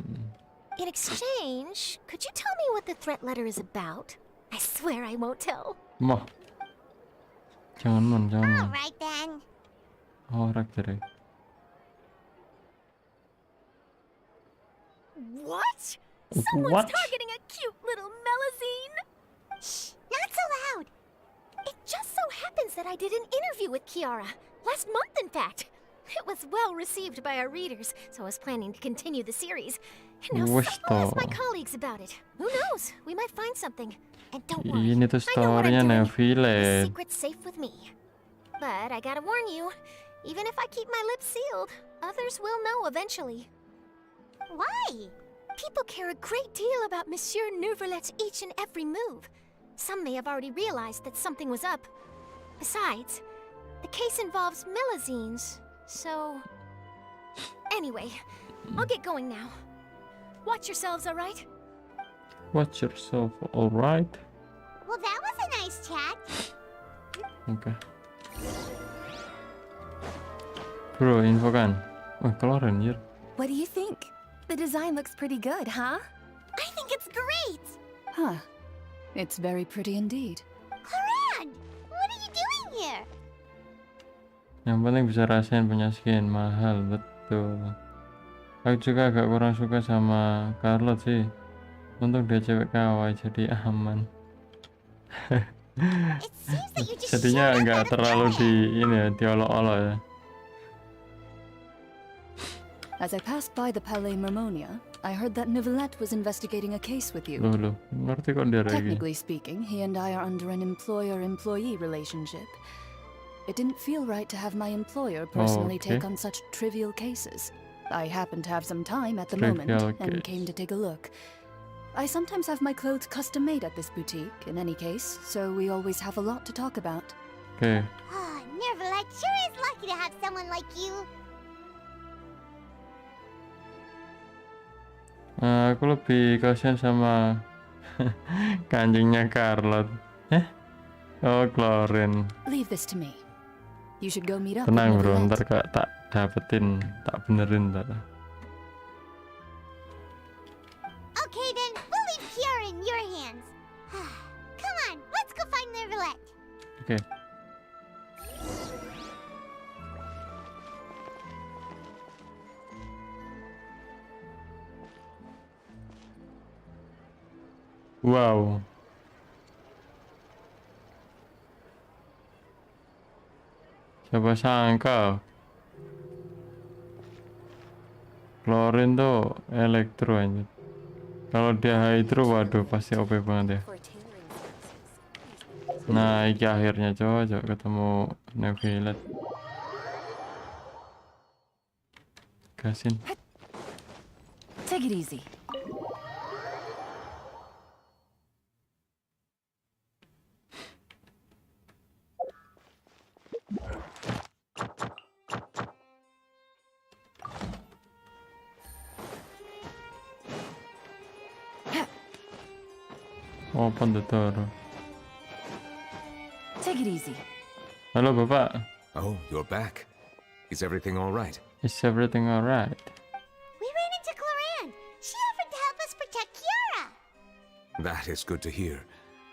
exchange, could you tell me what the threat letter is about? I swear I won't tell. Mah. Jangan. Alright then. Horak deh. What? Someone's targeting a cute little Melazine? Shh, not so loud. It just so happens that I did an interview with Kiara. Last month, in fact. It was well received by our readers, so I was planning to continue the series. And now someone asked my colleagues about it. Who knows? We might find something. And don't worry, Ini tuh I know what I'm story-nya doing. The Neville. secret's safe with me. But I gotta warn you, even if I keep my lips sealed, others will know eventually. Why? People care a great deal about Monsieur Neuvillette's each and every move. Some may have already realized that something was up. Besides, the case involves millazines, so... Anyway, I'll get going now. Watch yourselves, alright? Watch yourself, alright? Well, that was a nice chat. Oke. Bro, infokan. Wah, keluar anjir. What do you think? The design looks pretty good, huh? I think it's great! Huh. It's very pretty indeed. Cloran! What are you doing here? Yang penting bisa rasain punya skin mahal, betul. Aku juga agak kurang suka sama Charlotte sih. Untung dia cewek kawaii jadi aman. Jadinya nggak terlalu di ini ya, diolok-olok ya. As I passed by the Palais Mermonia, I heard that Nivelette was investigating a case with you. Loh, ngerti kok dia lagi. Technically speaking, he and I are under an employer-employee relationship. It didn't feel right to have my employer personally take on such trivial cases. I happened to have some time at the moment and came to take a look. I sometimes have my clothes custom made at this boutique, in any case, so we always have a lot to talk about. Okay. Oh, Nivelette sure is lucky to have someone like you. Aku lebih kasihan sama kancingnya Charlotte. Oh, Clorin. Leave this to me. You should go meet up. Tenang bro, ntar tak dapetin, tak benerin ntar. Okay then, we'll leave Kiara in your hands. Come on, let's go find Nivelette. Okay. Wow. Siapa sangka Clorin tuh elektro aja. Kalau dia hydro, waduh pasti OP banget ya. Nah, ini akhirnya coba ketemu Nivelette. Gasin. Take it easy. Open the door. Take it easy. Halo Bapak. Oh, you're back. Is everything all right? Is everything all right? We ran into Cloran. She offered to help us protect Kiara. That is good to hear.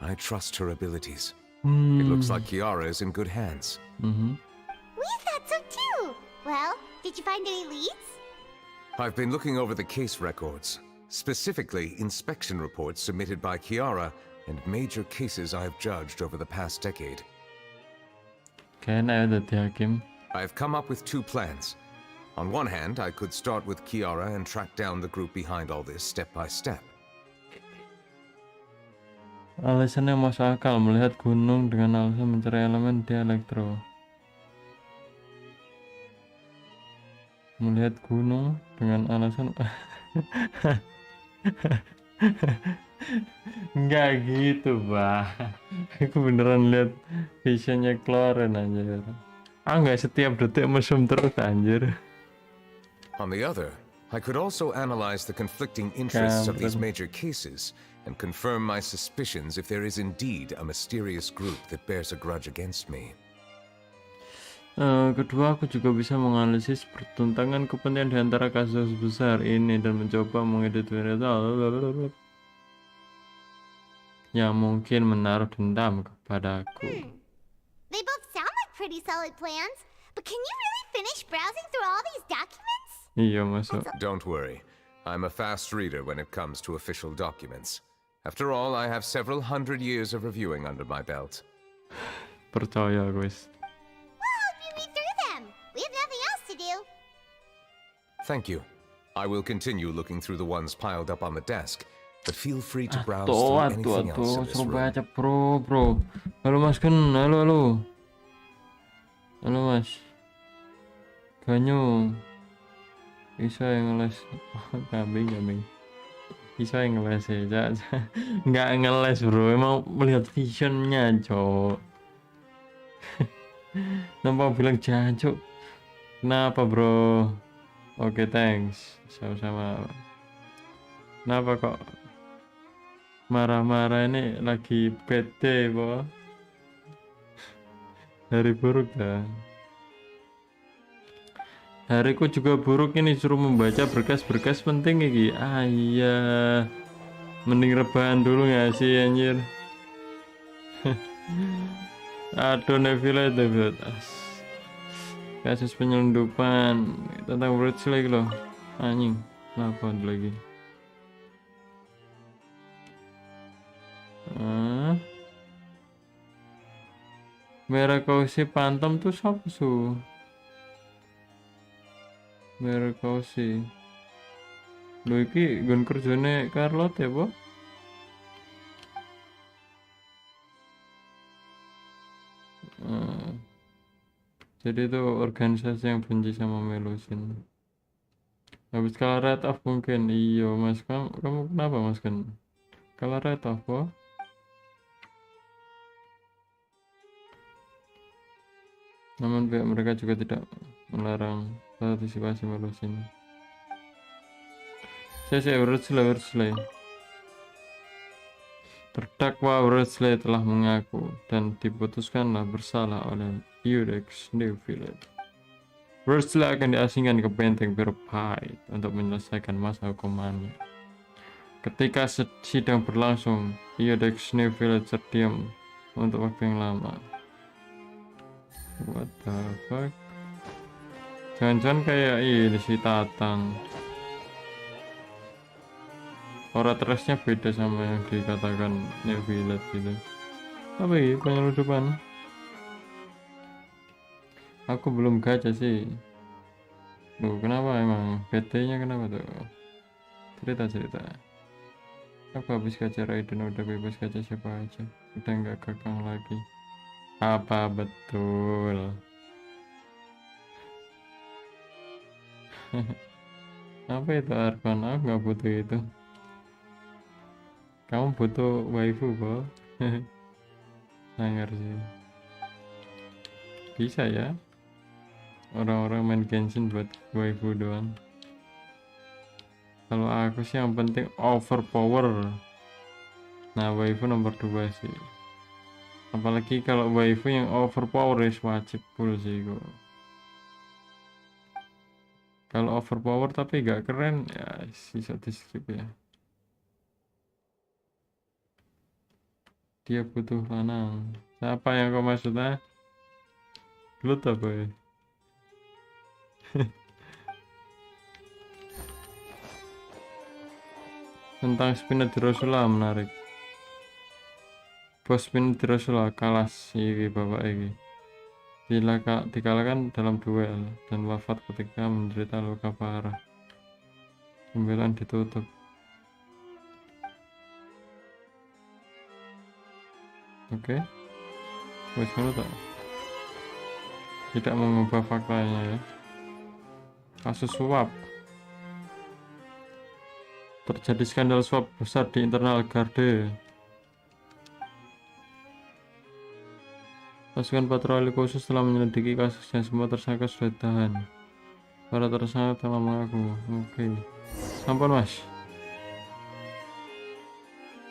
I trust her abilities. It looks like Kiara is in good hands. We thought so too. Well, did you find any leads? I've been looking over the case records, specifically inspection reports submitted by Kiara and major cases I've judged over the past decade. I've come up with two plans. On one hand, I could start with Kiara and track down the group behind all this step by step. Alasannya masuk akal, melihat gunung dengan alasan mencari elemen di elektro. Melihat gunung dengan alasan Enggak gitu, Bah. Aku beneran lihat visionnya Cloran anjir. Enggak setiap detik mesum terus anjir. On the other, I could also analyze the conflicting interests of these major cases and confirm my suspicions if there is indeed a mysterious group that bears a grudge against me. Kedua, aku juga bisa menganalisis pertentangan kepentingan di antara kasus besar ini dan mencoba mengedit yang mungkin menaruh dendam kepadaku. They both sound like pretty solid plans, but can you really finish browsing through all these documents? Iya, masuk. Don't worry. I'm a fast reader when it comes to official documents. After all, I have several hundred years of reviewing under my belt. Percaya, guys. We have nothing else to do. Thank you. I will continue looking through the ones piled up on the desk, but feel free to browse through anything else in this room. Baca bro. Halo Mas Ken, halo. Halo Mas. Ganyo. Isa yang ngeles. Kambing. Isa yang ngeles ya. Nggak ngeles bro, emang melihat visionnya cok. Nampak bilang jancuk. Kenapa bro? Oke, thanks. Sama-sama. Kenapa kok marah-marah ini? Lagi bad day, boh. Hari buruk dah. Hariku juga buruk ini, suruh membaca berkas-berkas penting iki. Ah iya. Mending rebahan dulu gak sih anjir? Aduh, Neville. Kasus penyelundupan tentang Bruce lagi loh. Anjing, kenapa lagi? Merah kausi pantom tuh siapa su? Merah kausi. Lho iki gun kerjane Carlot ya, Bo? Jadi itu organisasi yang benci sama Melusin. Habis kalah red off mungkin. Iya mas, kamu kenapa mas kan? Kalah red off, Bo? Namun pihak mereka juga tidak melarang partisipasi Melusin. Saya Wordsley. Terdakwa Wordsley telah mengaku dan diputuskanlah bersalah oleh Eudex New Village. Wordsley akan diasingkan ke benteng berubah untuk menyelesaikan masa hukumannya. Ketika sidang berlangsung, Eudex New Village terdiam untuk waktu yang lama. What the fuck? Jangan-jangan kayak ini si Tatang. Ora terusnya beda sama yang dikatakan New Village gitu. Apa ini penyelundupan? Aku belum gacha sih. Loh, kenapa emang? PT-nya kenapa tuh? Cerita. Aku habis gacha Raiden, udah bebas gacha siapa aja. Udah nggak kakang lagi. Apa betul? Apa itu Archon? Aku nggak butuh itu. Kamu butuh waifu, Bo? Sangar sih. Bisa ya? Orang-orang main Genshin buat waifu doang. Kalau aku sih yang penting overpower. Nah, waifu nomor 2 sih. Apalagi kalau waifu yang overpower is wajib full sih kok. Kalau overpower tapi gak keren ya bisa di skip ya. Dia butuh lanang. Siapa yang kau maksudnya? Glut apa ya? Tentang spinner di Rasulullah menarik. Bos spinner di Rasulullah kalah si bapak ini. Dikalahkan dalam duel dan wafat ketika menderita luka parah. Pembelaan ditutup. Oke. Wes ngono tak? Tidak mengubah faktanya ya. Kasus suap. Terjadi skandal suap besar di internal Garde. Pasukan patroli khusus telah menyelidiki kasusnya. Semua tersangka sudah ditahan. Para tersangka telah mengaku. Oke. Sampun mas.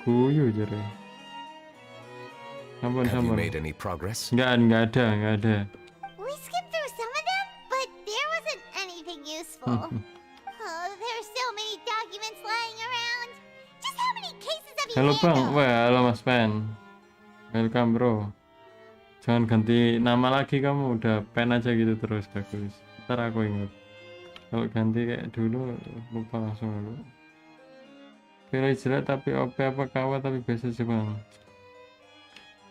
Guyu jere. Sampun. Have you made any progress? Nggak ada. We skipped through some of them, but there wasn't anything useful. Oh, there's so many documents lying around. Just how many cases have you Halo bang, handled? wah halo mas Pen. Welcome bro. Jangan ganti nama lagi, kamu udah Pen aja gitu terus bagus. Ntar aku ingat. Kalau ganti kayak dulu lupa langsung dulu. Pilih jelek tapi OP apa kawa tapi biasa sih bang.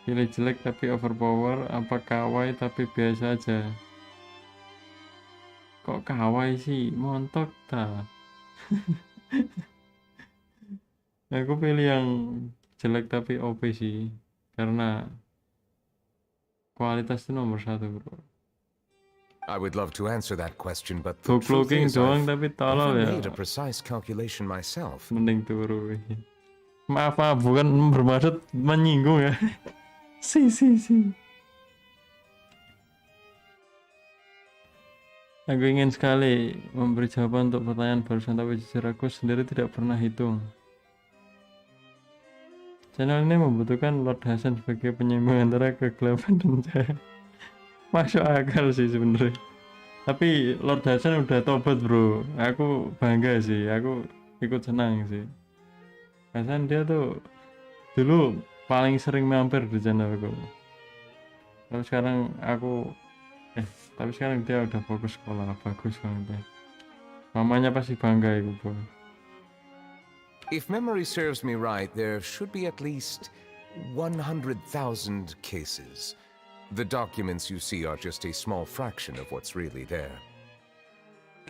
Pilih jelek tapi overpower apa kawaii tapi biasa aja. Kok kawaii sih? Montok ta. Aku pilih yang jelek tapi OP sih. Karena kualitas itu nomor 1 bro. I would love to answer that question, but the Good truth looking is doang I've tapi tolol never ya. made a precise calculation myself. Mending turu. Maaf bukan bermaksud menyinggung ya. Si. Aku ingin sekali memberi jawaban untuk pertanyaan barusan, tapi jujur aku sendiri tidak pernah hitung. Channel ini membutuhkan Lord Hasan sebagai penyeimbang antara kegelapan dan cahaya. Masuk akal sih sebenarnya. Tapi Lord Hasan udah tobat bro. Aku bangga sih. Aku ikut senang sih. Hasan dia tuh dulu paling sering mampir di channelku. Tapi sekarang dia udah fokus sekolah. Bagus banget. Mamanya pasti bangga itu bro. If memory serves me right, there should be at least 100,000 cases. The documents you see are just a small fraction of what's really there.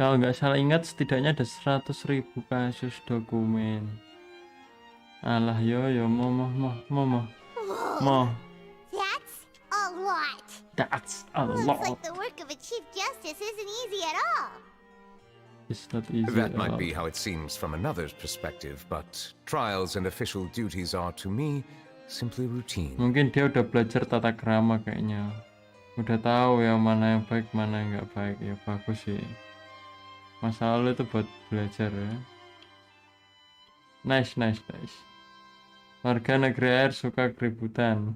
Kalau nggak salah ingat, setidaknya ada 100.000 kasus dokumen. Alah yo mo. That's a lot. That's a Looks lot. like the work of a Chief Justice isn't easy at all. It's not easy. That might be how it seems from another's perspective, but trials and official duties are to me simply routine. Mungkin dia udah belajar tata krama kayaknya. Udah tahu yang mana yang baik, mana yang nggak baik. Ya bagus sih. Masa lalu itu buat belajar ya. Nice. Warga negeri air suka keributan.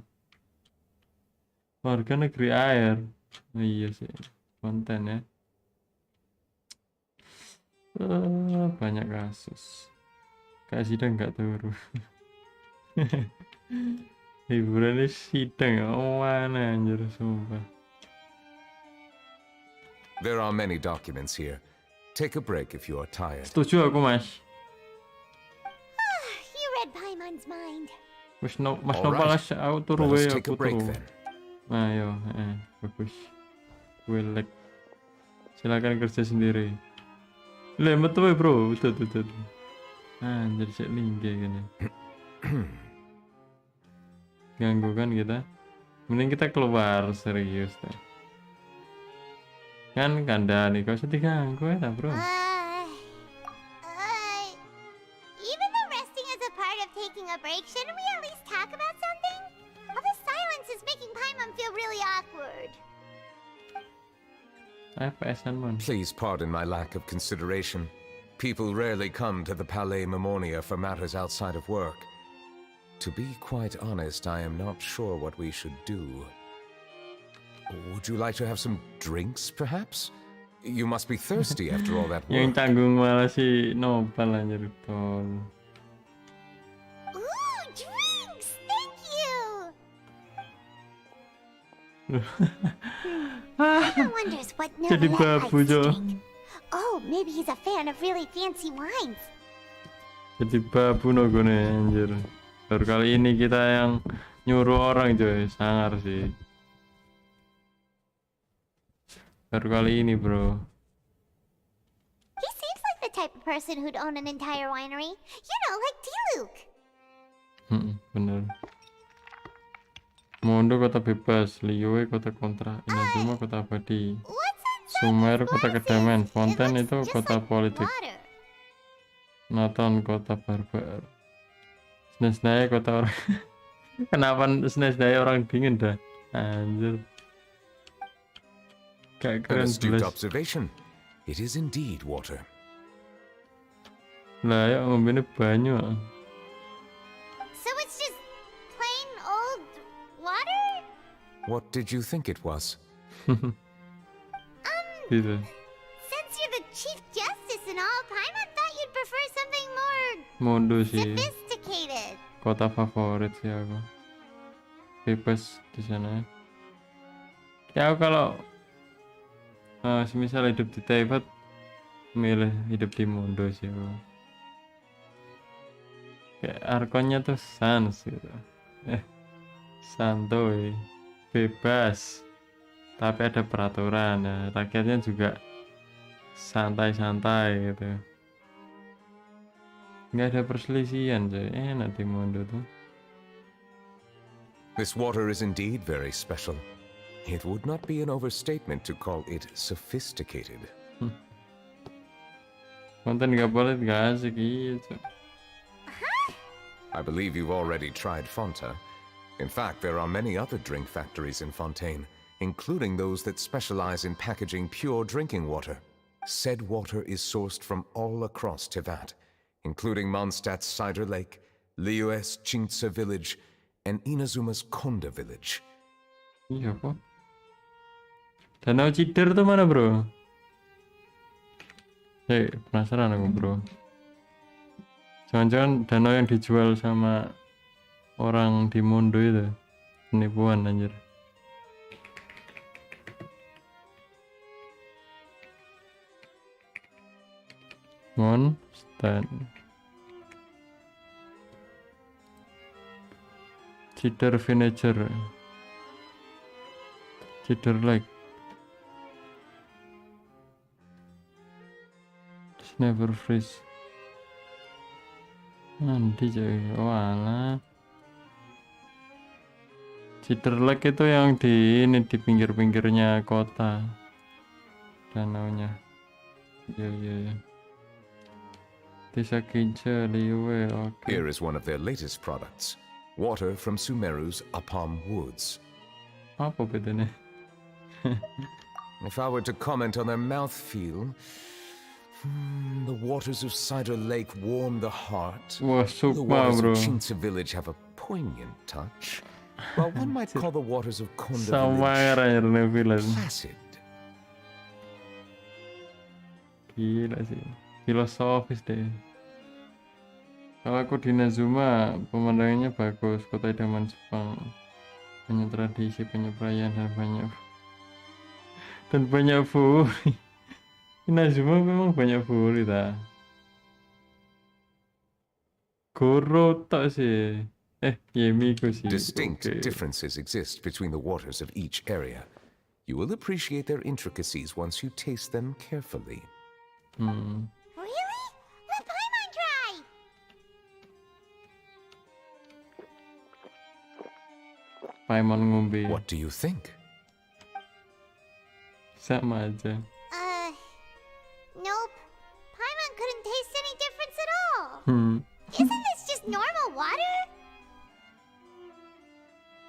Warga negeri air. Oh, iya sih. Konten ya. Banyak kasus. Kayak sidang nggak turun. Hiburannya sidang. Oh mana anjir sumpah. There are many documents here. Take a break if you are tired. Setuju aku mas. You read Paimon's mind. Mas Nopal aku turu wae aku turu. Ayo, bagus. Welek. Silakan kerja sendiri. Lah metu wae bro, betul. Anjir sik linggih gini. Ganggu kan kita. Mending kita keluar serius deh. Kan kandani kau sedih ganggu ya bro. Even though resting is a part of taking a break, shouldn't we at least talk about something? All the silence is making Paimon feel really awkward. Please pardon my lack of consideration. People rarely come to the Palais Memornia for matters outside of work. To be quite honest, I am not sure what we should do. Would you like to have some drinks, perhaps? You must be thirsty after all that work. Yang tanggung malah si Nopal anjir tol. Ooh, drinks! Thank you! Paimon wonders what Jadi Novelet babu likes to Jo. drink. Oh, maybe he's a fan of really fancy wines. Jadi babu nogone anjir. Baru kali ini kita yang nyuruh orang coy, sangar sih. Baru kali ini bro. He seems like the type of person who'd own an entire winery. You know, like Diluc. Bener. Mondo kota bebas, Liyue kota kontrak, Inazuma kota abadi, Sumer kota kedamaian, Fontaine itu kota politik, Nathan kota barbar, Snesdaya kota orang. Kenapa Snesdaya orang dingin dah? Anjir. Kayak An keren astute belas. observation. It is indeed water. Lah ya ngombene banyu. So it's just plain old water? What did you think it was? Gitu. Since you're the Chief Justice and all, Paimon thought you'd prefer something more Mondo sih. sophisticated. Kota favorit sih aku. Bebas di sana. Ya aku kalau semisal hidup di Taibat, milih hidup di Mondo sih aku. Kayak Archonnya tuh sans gitu. Santuy, bebas, tapi ada peraturan ya. Rakyatnya juga santai-santai gitu. Nggak ada perselisihan coy, enak di Mondo tuh. This water is indeed very special. It would not be an overstatement to call it sophisticated. Konten nggak boleh nggak asik gitu. I believe you've already tried Fonta. In fact, there are many other drink factories in Fontaine, including those that specialize in packaging pure drinking water. Said water is sourced from all across Tivat, including Mondstadt's Cider Lake, Liu's Chingtse village, and Inazuma's Konda village. Iya kok. Danau Cider tuh mana, bro? Penasaran aku, bro. Jangan-jangan danau yang dijual sama orang di Mondo itu. Penipuan anjir. Mondstadt. Cider vinegar. Cider Lake. It's never freeze. Nanti coy. Oh alah. Cider Lake itu yang di pinggir-pinggirnya kota. Danaunya. Iya. Desa Kinca, Liue, okay. Here is one of their latest products. Water from Sumeru's Apam Woods. Apa bedanya? If I were to comment on their mouthfeel, the waters of Cider Lake warm the heart. Wah, The waters bro. of Chingtse village have a poignant touch, while one might call the waters of Konda village placid. Gila sih, filosofis deh. Kalau aku di Inazuma, pemandangannya bagus, kota idaman Jepang, banyak tradisi, banyak perayaan dan banyak furi. Inazuma memang banyak furi ta. Goro tak sih. Yemiko sih. Distinct differences exist between the waters of each area. You will appreciate their intricacies once you taste them carefully. Really? Let Paimon try! Paimon ngombe. What do you think? Sama aja. Nope. Paimon couldn't taste any difference at all. Isn't this just normal water?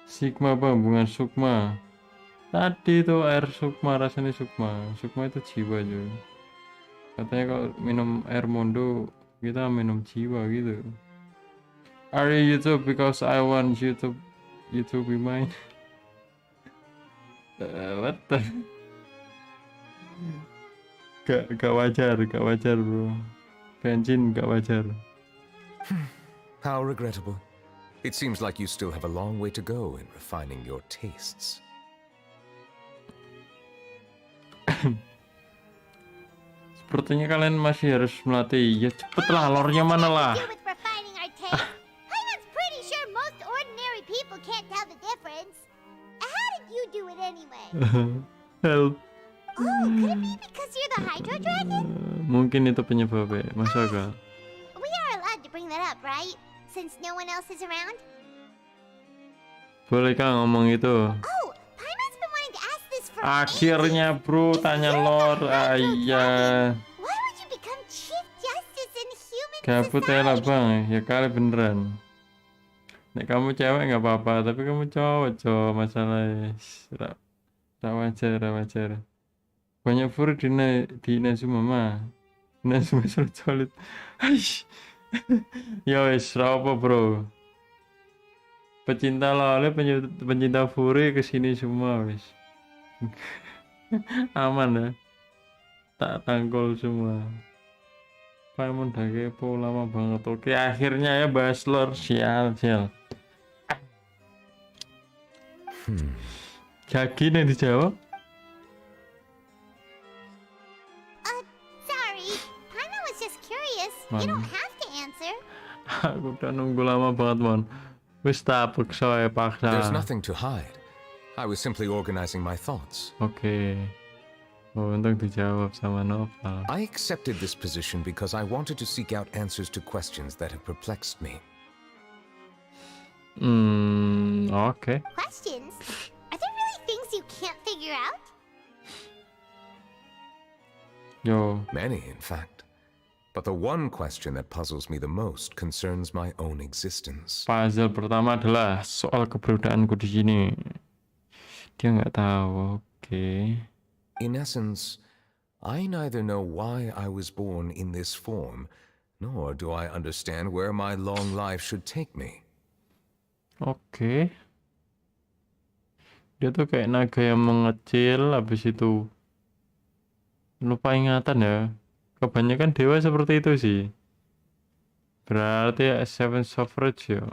Sigma bunga sukma. Tadi tuh air sukma, rasanya sukma. Sukma itu jiwa juga. Katanya kalau minum air Mondo, kita minum jiwa gitu. Are you YouTube because I want you to be mine? What the? Gak wajar bro. Bensin gak wajar. How regrettable. It seems like you still have a long way to go in refining your tastes. Sepertinya kalian masih harus melatih. Ya cepetlah, lornya mana lah. Paimon's pretty sure most ordinary people can't tell the difference. How did you do it anyway? Help. Oh, could it be because you're the Hydro Dragon? Mungkin itu penyebabnya, masuk akal. We are allowed to bring that up, right? Since no one else is around? Boleh kah ngomong itu? Oh, Paimon's been wanting to ask this for Akhirnya bro, tanya lor. Iya. Why would you become Chief Justice in human Gabut society? ya lah bang, ya kali beneran. Nek kamu cewek nggak apa-apa, tapi kamu cowok masalahnya. Wajar. Banyak fur di Inazuma mah. Inazuma solid. Ya wes, apa bro? Pecinta lole, pencinta furi kesini semua wes. Aman ya. Tak tangkol semua. Paimon udah kepo lama banget. Oke, akhirnya ya bahas lore. Sial. Jagi nih dijawab. Sorry, Paimon was just curious. You don't have to answer. Aku udah nunggu lama banget, Mon. Wis tak paksa ya paksa. There's nothing to hide. I was simply organizing my thoughts. Oke. Oh, untung dijawab sama Nopal. I accepted this position because I wanted to seek out answers to questions that have perplexed me. Okay. Questions? Are there really things you can't figure out? Yo. Many, in fact. But the one question that puzzles me the most concerns my own existence. Puzzle pertama adalah soal keberadaanku di sini. Dia nggak tahu. Oke. In essence, I neither know why I was born in this form, nor do I understand where my long life should take me. Oke. Dia tuh kayak naga yang mengecil, habis itu lupa ingatan ya. Kebanyakan dewa seperti itu sih. Berarti Seven Suffrage ya.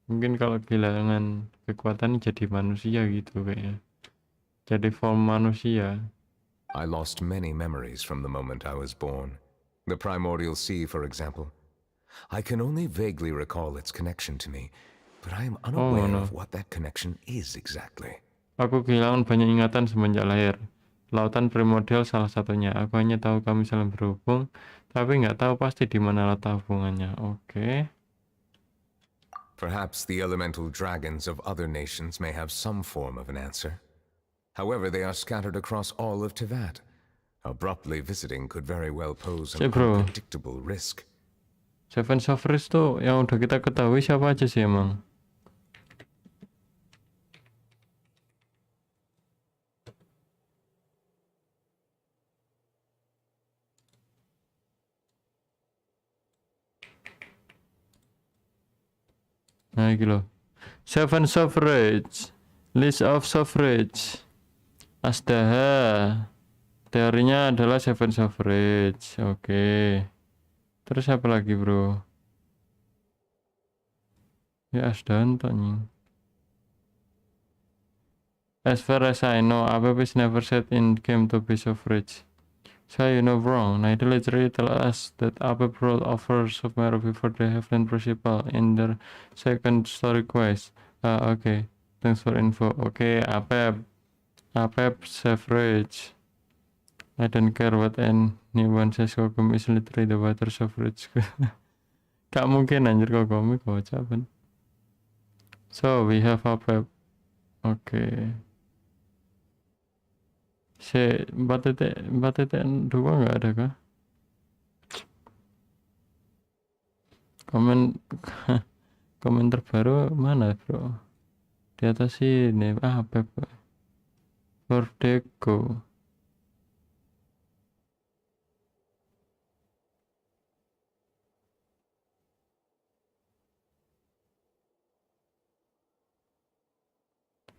Mungkin kalau kehilangan kekuatan jadi manusia gitu kayaknya. Jadi form manusia. I lost many memories from the moment I was born. The primordial sea, for example. I can only vaguely recall its connection to me, but I am unaware of what that connection is exactly. Aku kehilangan banyak ingatan semenjak lahir. Lautan primordial salah satunya. Aku hanya tahu kami saling berhubung, tapi nggak tahu pasti di mana letak hubungannya. Oke. Perhaps the elemental dragons of other nations may have some form of an answer. However, they are scattered across all of Tevat. Abruptly visiting could very well pose an unpredictable risk. Seven Suffrage tuh yang udah kita ketahui siapa aja sih emang? Nah, iki loh. Seven Suffrage. List of Suffrage. Adalah. Teorinya adalah Seven Suffrage. Oke. Terus apa lagi, bro? Ya, adalah nih. As far as I know, APP is never set in game to be suffrage. So you know wrong. Neither literally tell us that APP role offers somewhere before the Heaven Principle in their second story quest. Okay. Thanks for info. Okay, APP suffrage. I don't care what anyone says. Kokom is literally the water suffrage. Gak mungkin anjir Kokom kocapan. So we have APP. Okay. Empat titik dua nggak ada kah? Komen terbaru mana, bro? Di atas ini apa? Vertigo.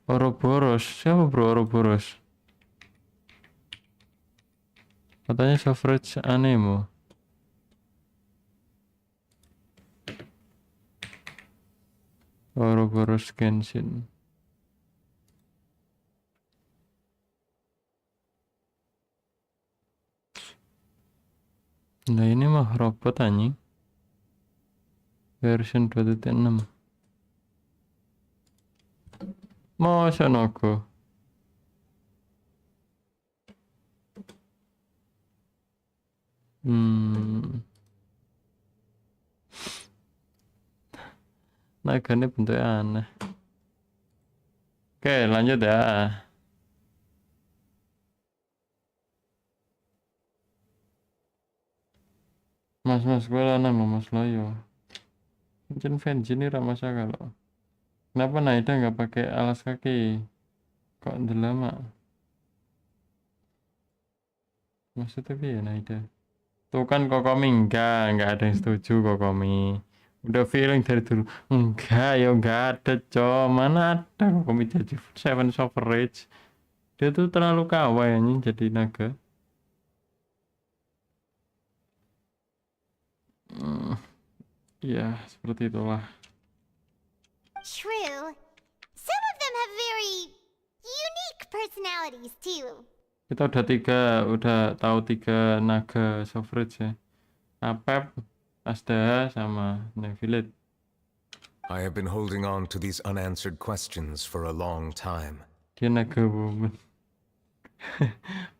Ouroboros, siapa bro Ouroboros? Katanya suffrage anemo. Ouroboros Genshin. Nah ini mah robot anjing. Version 2.6. Masa naga? Naganya bentuknya aneh. Oke, lanjut ya. Mas gue lanang loh, mas loyo. Mungkin fans ini ramasa kalau. Kenapa Naida nggak pakai alas kaki? Kok udah lama? Maksudnya ya Naida? Tuh kan Kokomi enggak ada yang setuju Kokomi. Udah feeling dari dulu. Enggak ada mana ada Kokomi jadi Seven Suffrage. Dia tuh terlalu kawaii anjing jadi naga. Ya, seperti itulah. True. Some of them have very unique personalities too. Kita udah tahu tiga naga suffrage ya. Apep, Asda sama Nevilit. I have been holding on to these unanswered questions for a long time. Dia naga woman.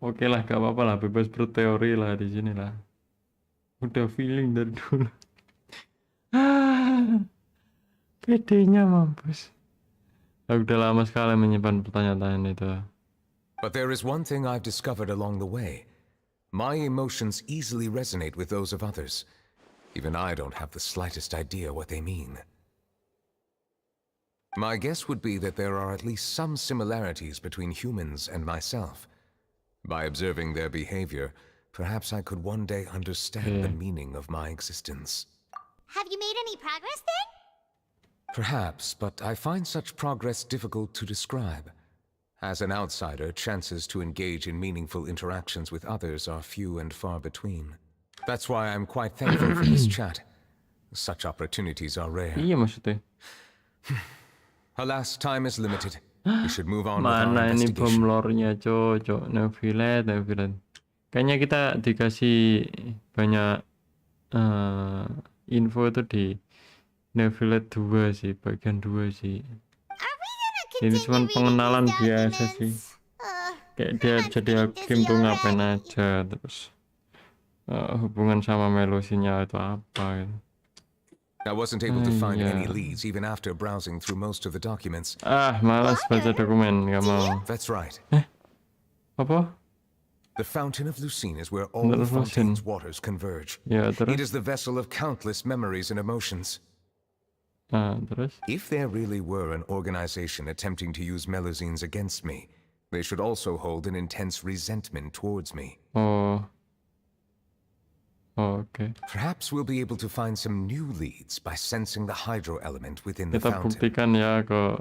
Oke lah, gak apa-apa lah, bebas berteori lah di sini lah. Udah feeling dari dulu. PD-nya mampus. Aku udah lama sekali menyimpan pertanyaan itu. But there is one thing I've discovered along the way. My emotions easily resonate with those of others. Even I don't have the slightest idea what they mean. My guess would be that there are at least some similarities between humans and myself. By observing their behavior, perhaps I could one day understand the meaning of my existence. Have you made any progress then? Perhaps, but I find such progress difficult to describe. As an outsider, chances to engage in meaningful interactions with others are few and far between. That's why I'm quite thankful for this chat. Such opportunities are rare. Iya maksudnya. Alas, time is limited. We should move on with our Mana ini investigation. bom lore-nya, cocok. Nevilet. Kayaknya kita dikasih banyak info itu di Nevilet 2 sih, bagian 2 sih. Ini cuma pengenalan biasa sih. Kayak dia jadi hakim tuh ngapain aja, terus hubungan sama Melusinya itu apa gitu. I wasn't able to find any leads even after browsing through most of the documents. Malas baca dokumen, nggak mau. That's right. Apa? The Fountain of Lucine is where all the Fontaine's waters converge. Ya, terus? It is the vessel of countless memories and emotions. Terus? If there really were an organization attempting to use Melusines against me, they should also hold an intense resentment towards me. Okay. Perhaps we'll be able to find some new leads by sensing the hydro element within the Kita fountain. buktikan ya ke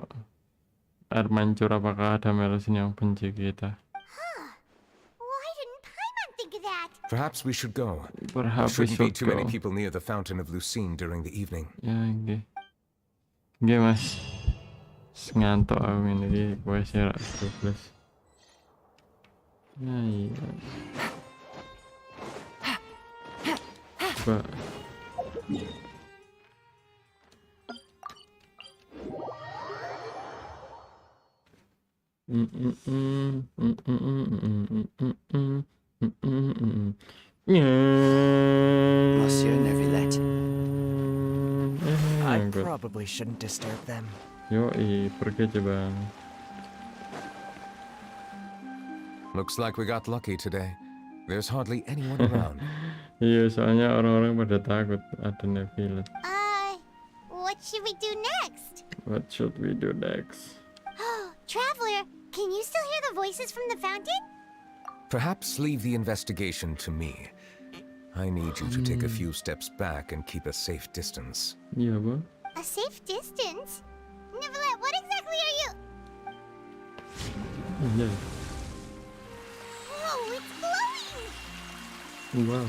air mancur apakah ada Melusin yang benci kita. Why didn't Paimon think of that? Perhaps we should go. Perhaps There we shouldn't be should too many go. people near the Fountain of Lucine during the evening. Ya, oke. Oke, Mas. Ngantuk aku ini gue share 12. Ya, iya. Coba. Monsieur Neuvillette. I probably shouldn't disturb them. Yoi, pergi aja bang. Looks like we got lucky today. There's hardly anyone around. Iya, soalnya orang-orang pada takut ada Neuvillette. What should we do next? What should we do next? Traveler, can you still hear the voices from the fountain? Perhaps leave the investigation to me. I need you to take a few steps back and keep a safe distance. Iya, Bang. A safe distance? Neuvillette, what exactly are you? Iya. Oh, it's glowing! Wow.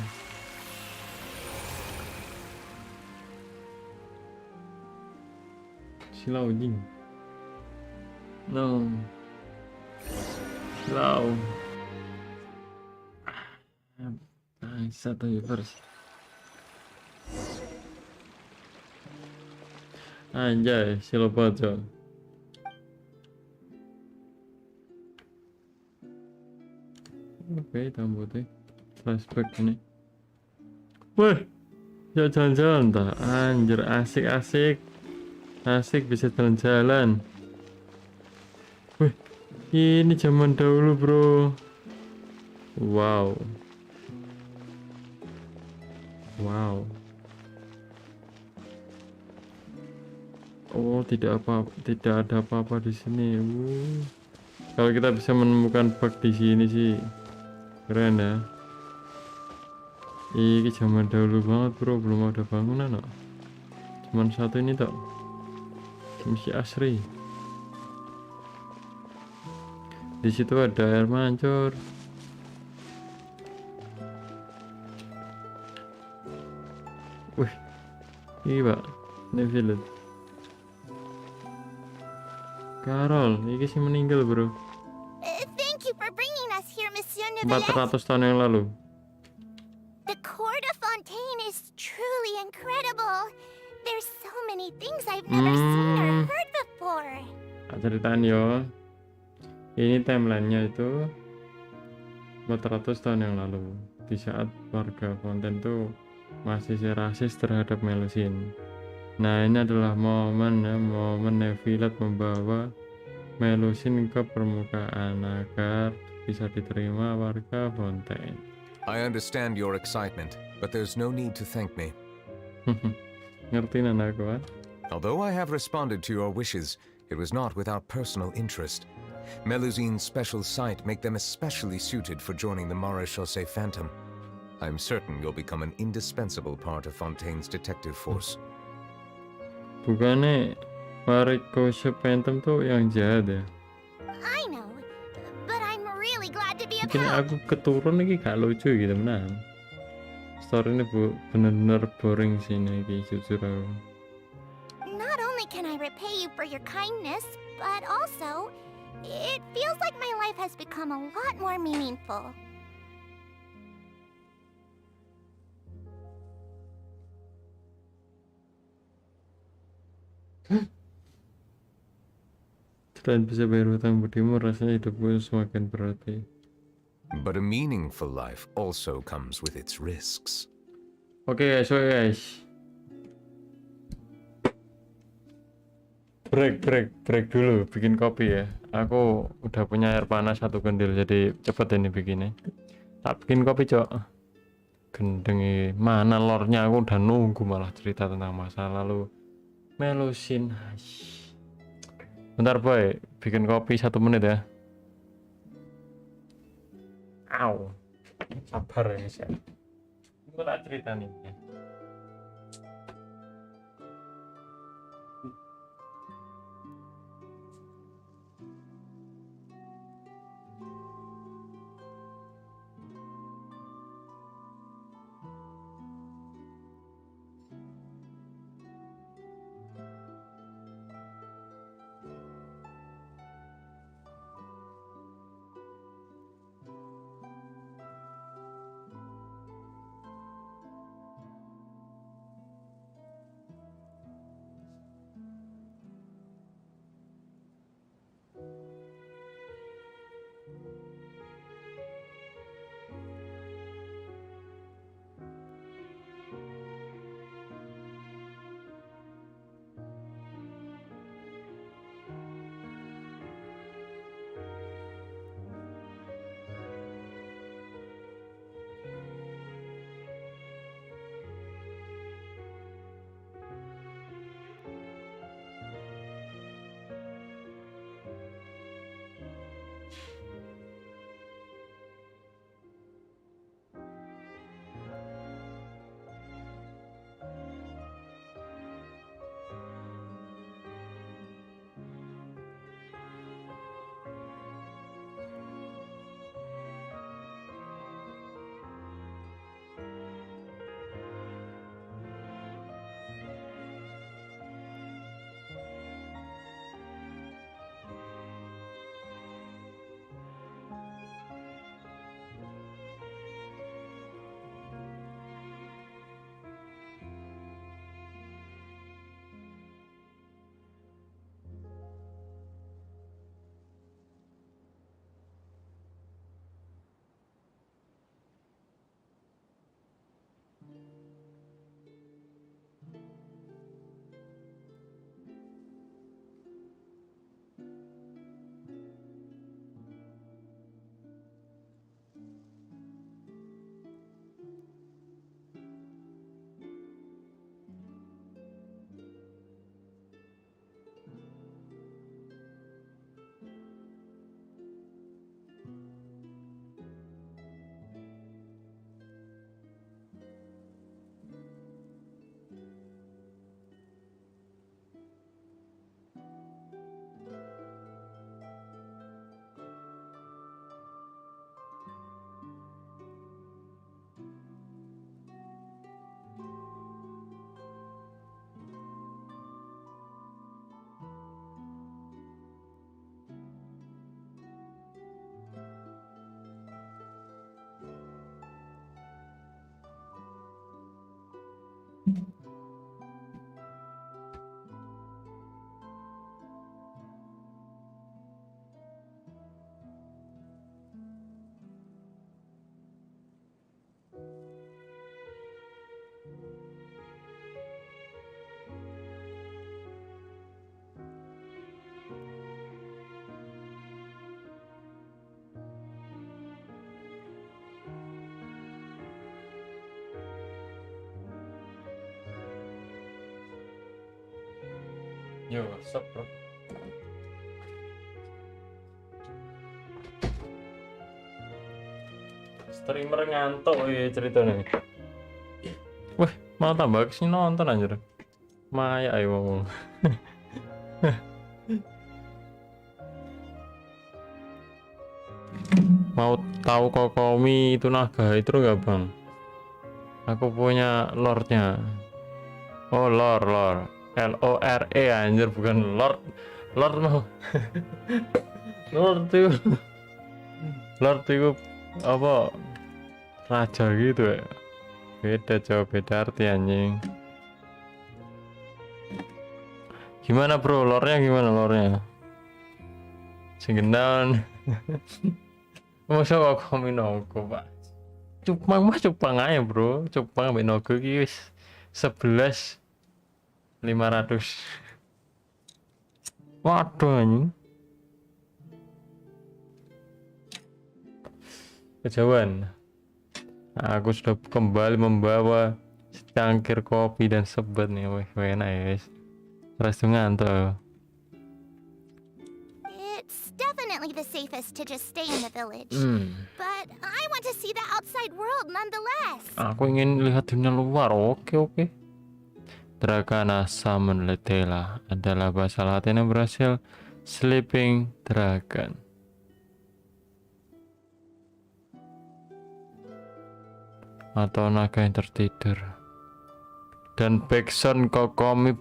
Silau jing. No. Silau. Satu first. Anjay, silo pocong. Oke, tambutnya flashback ini. Wah, ya jalan-jalan dah. Anjir, asik-asik. Asik bisa jalan-jalan. Wih, ini zaman dahulu bro. Wow. Wow. Oh, tidak ada apa-apa di sini. Kalau kita bisa menemukan bug di sini sih keren ya. Ini zaman dahulu banget bro, belum ada bangunan kok. Cuman satu ini tok. Misi asri. Di situ ada air mancur. Wih, ini pak, Neuvillette. Carol, ini sih meninggal bro. Thank you for bringing us here, Monsieur 400 tahun yang lalu. The court of Fontaine is truly incredible. There's so many things I've never seen or heard before. Ceritaan yo. Ini timelinenya itu 400 tahun yang lalu. Di saat warga Fontaine tuh masih rasis terhadap Melusine. Nah, ini adalah momen Neuvillette membawa Melusine ke permukaan agar bisa diterima warga Fontaine. I understand your excitement, but there's no need to thank me. Ngerti nana aku kan? Although I have responded to your wishes, It was not without personal interest. Melusine's special sight make them especially suited for joining the Marechaussee Phantom. I'm certain you'll become an indispensable part of Fontaine's detective force. Bukannya Marechaussee Phantom tuh yang jahat ya? I know, but I'm really glad to be of Mungkin help. aku keturun lagi gak lucu gitu menan. Story ini bener-bener boring sih ini jujur aku. Not only can I repay you for your kindness, but also, it feels like my life has become a lot more meaningful. Selain bisa bayar hutang budimu, rasanya hidupku semakin berarti. But a meaningful life also comes with its risks. Oke guys. Break dulu, bikin kopi ya. Aku udah punya air panas 1 gendil, jadi cepet ini bikinnya. Tak bikin kopi, Cok. Gendengi, mana lornya, aku udah nunggu malah cerita tentang masa lalu Melusine. Bentar boy, bikin kopi 1 menit ya. Au. Sabar ya guys ya. Gue tak cerita nih. Yo, what's up, bro? Streamer ngantuk ya ceritanya. Wah, mau tambah kesini nonton anjir. Maya ayo ngomong. Mau tahu Kokomi itu naga itu nggak bang? Aku punya lordnya. Oh lord, LORE anjir, bukan lord. Lord mau. Lord itu apa? Raja gitu ya. Beda jauh, beda arti anjing. Gimana bro, lore-nya gimana lore-nya? Sing gendang. Masa kok komi nogo pak? Cupang mah cupang aja bro, cupang ambek nogo ki wis 11.500. Waduh anjing. Kejauhan. Aku sudah kembali membawa secangkir kopi dan sebat nih. Wih, enak ya guys. Terus ngantuk. It's definitely the safest to just stay in the village. But I want to see the outside world nonetheless. Aku ingin lihat dunia luar. Oke. Dragana Summon Letela adalah bahasa Latin yang berhasil Sleeping Dragon. Atau naga yang tertidur. Dan backsound Kokomi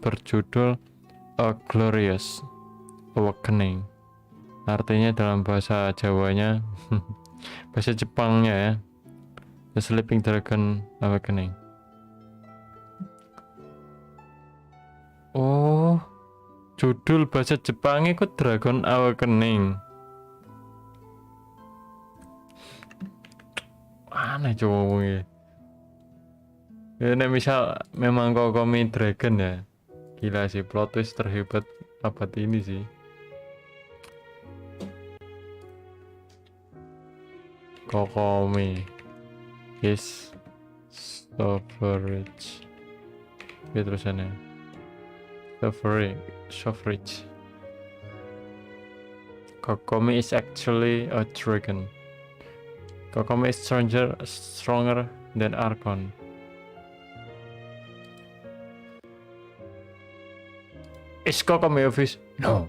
berjudul A Glorious Awakening. Artinya dalam bahasa Jawanya, bahasa Jepangnya ya, The Sleeping Dragon Awakening. Oh, judul bahasa Jepangnya kok Dragon Awakening. Aneh coba ini misal memang Kokomi Dragon ya, gila sih, plot twist terhebat abad ini sih. Kokomi is suffrage. Ya terusannya suffrage. Kokomi is actually a dragon. Kokomi is stronger than Archon. Is Kokomi a fish? No.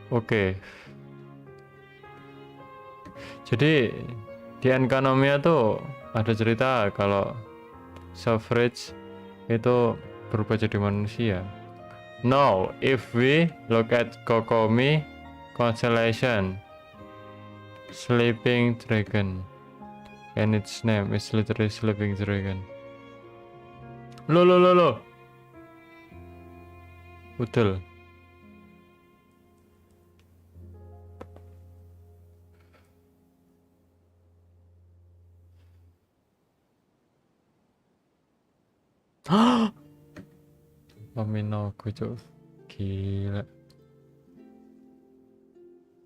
Oke. Jadi di Enkanomia tuh ada cerita kalau suffrage itu berubah jadi manusia. Now, if we look at Kokomi constellation, Sleeping Dragon, and its name is literally Sleeping Dragon. Lo. Betul. Paminoku cok, gila.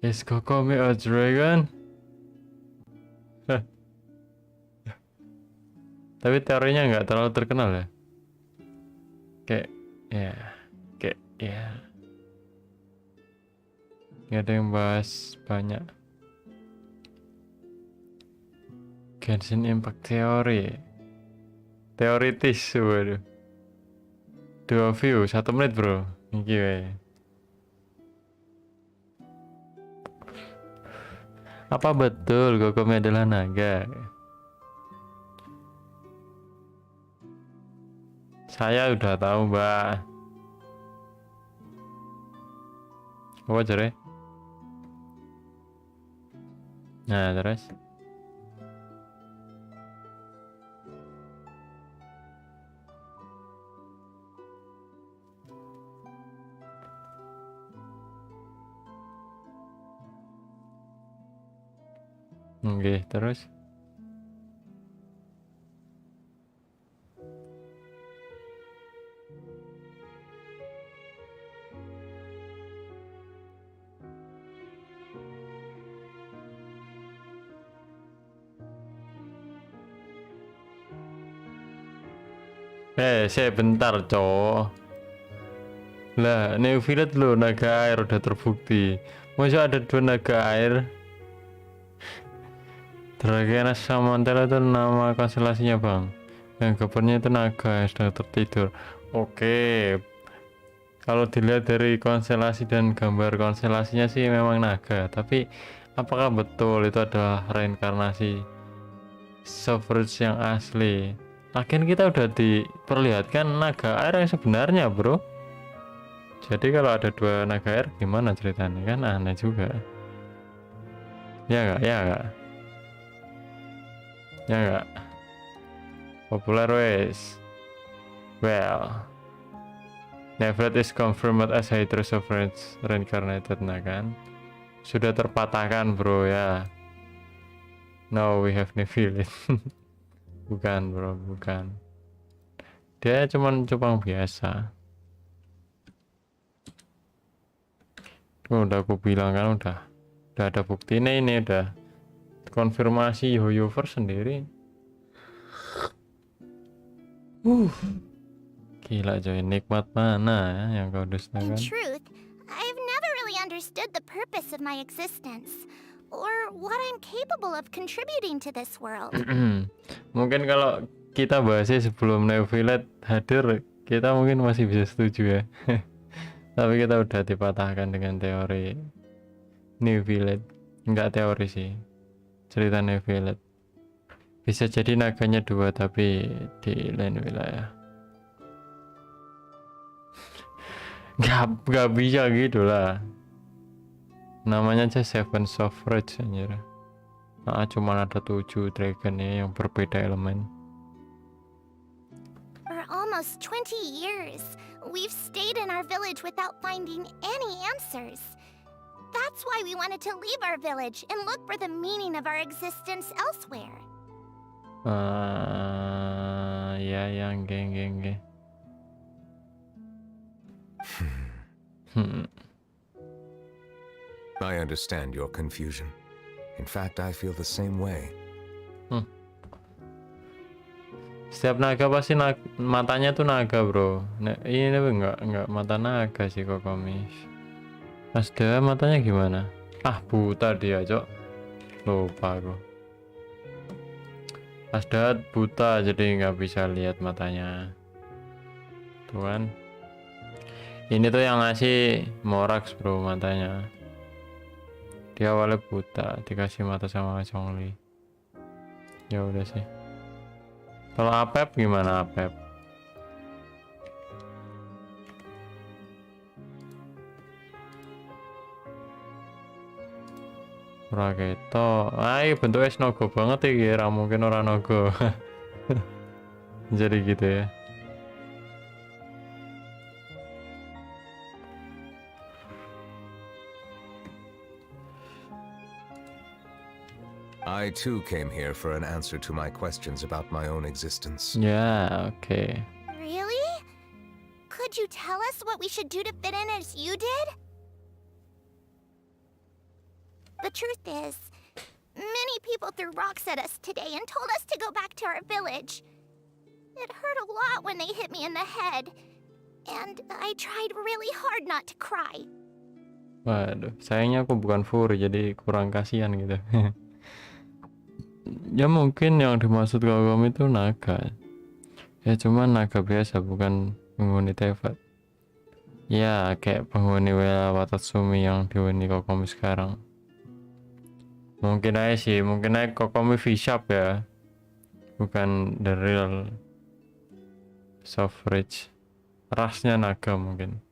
Is Kokomi a dragon? Tapi teorinya nggak terlalu terkenal ya. Kayak nggak ada yang bahas banyak. Genshin Impact teori, teoritis waduh. 2 view 1 menit bro, iki wae. Apa betul Kokomi adalah naga? Saya udah tahu mbak. Apa jare? Nah terus oke, terus Bentar, cowok. Lah, Neophyllid lo naga air udah terbukti. Masa ada 2 naga air? Dragena Samantha itu nama konstelasinya, Bang. Yang gambarnya itu naga yang sedang tertidur. Oke. Kalau dilihat dari konstelasi dan gambar konstelasinya sih memang naga, tapi apakah betul itu adalah reinkarnasi Suffrage yang asli? Lagian kita udah diperlihatkan naga air yang sebenarnya, bro. Jadi kalau ada 2 naga air gimana ceritanya, kan aneh juga. Ya enggak populer wes. Well, Nephlet is confirmed as Hydra Suffrage reincarnated, nah kan sudah terpatahkan, bro, ya. No, we have Nephilid. Bukan, bro, bukan. Dia cuman cupang biasa. Udah aku bilang kan, udah ada buktinya, ini udah konfirmasi Yoyover sendiri. Gila coy, nikmat mana ya yang kau dustakan? In truth, I've never really understood the purpose of my existence, or what I'm capable of contributing to this world. Mungkin kalau kita bahasnya sebelum Neophyllid hadir, kita mungkin masih bisa setuju ya. Tapi kita udah dipatahkan dengan teori Neophyllid. Enggak teori sih, cerita Neophyllid. Bisa jadi naganya 2 tapi di lain wilayah. Gak bisa gitu lah. Namanya aja Seven Suffrage anjir. Cuma ada 7 dragon ya yang berbeda elemen. For almost 20 years, we've stayed in our village without finding any answers. That's why we wanted to leave our village and look for the meaning of our existence elsewhere. Yang geng. I understand your confusion. In fact, I feel the same way. Setiap naga pasti matanya tuh naga, bro. Ini enggak mata naga sih kok komis. Asda matanya gimana? Buta dia, cok. Lupa aku. Asda buta jadi nggak bisa lihat matanya. Tuan. Ini tuh yang ngasih Morax, bro, matanya. Dia awalnya buta, dikasih mata sama Chongli. Ya udah sih. Kalau Apep gimana, Apep? Ora ketok. Bentuknya nogo banget iki, ra mungkin ora nogo. Jadi gitu ya. I too came here for an answer to my questions about my own existence. Yeah, okay. Really? Could you tell us what we should do to fit in as you did? The truth is, many people threw rocks at us today and told us to go back to our village. It hurt a lot when they hit me in the head, and I tried really hard not to cry. Waduh, sayangnya aku bukan furry, jadi kurang kasihan gitu. Ya mungkin yang dimaksud Kokom itu naga. Ya cuman naga biasa, bukan penghuni Tefat. Ya kayak penghuni Wela Watatsumi yang dihuni Kokomi sekarang. Mungkin aja sih, mungkin aja Kokomi V-Shop ya. Bukan the real suffrage. Rasnya naga mungkin.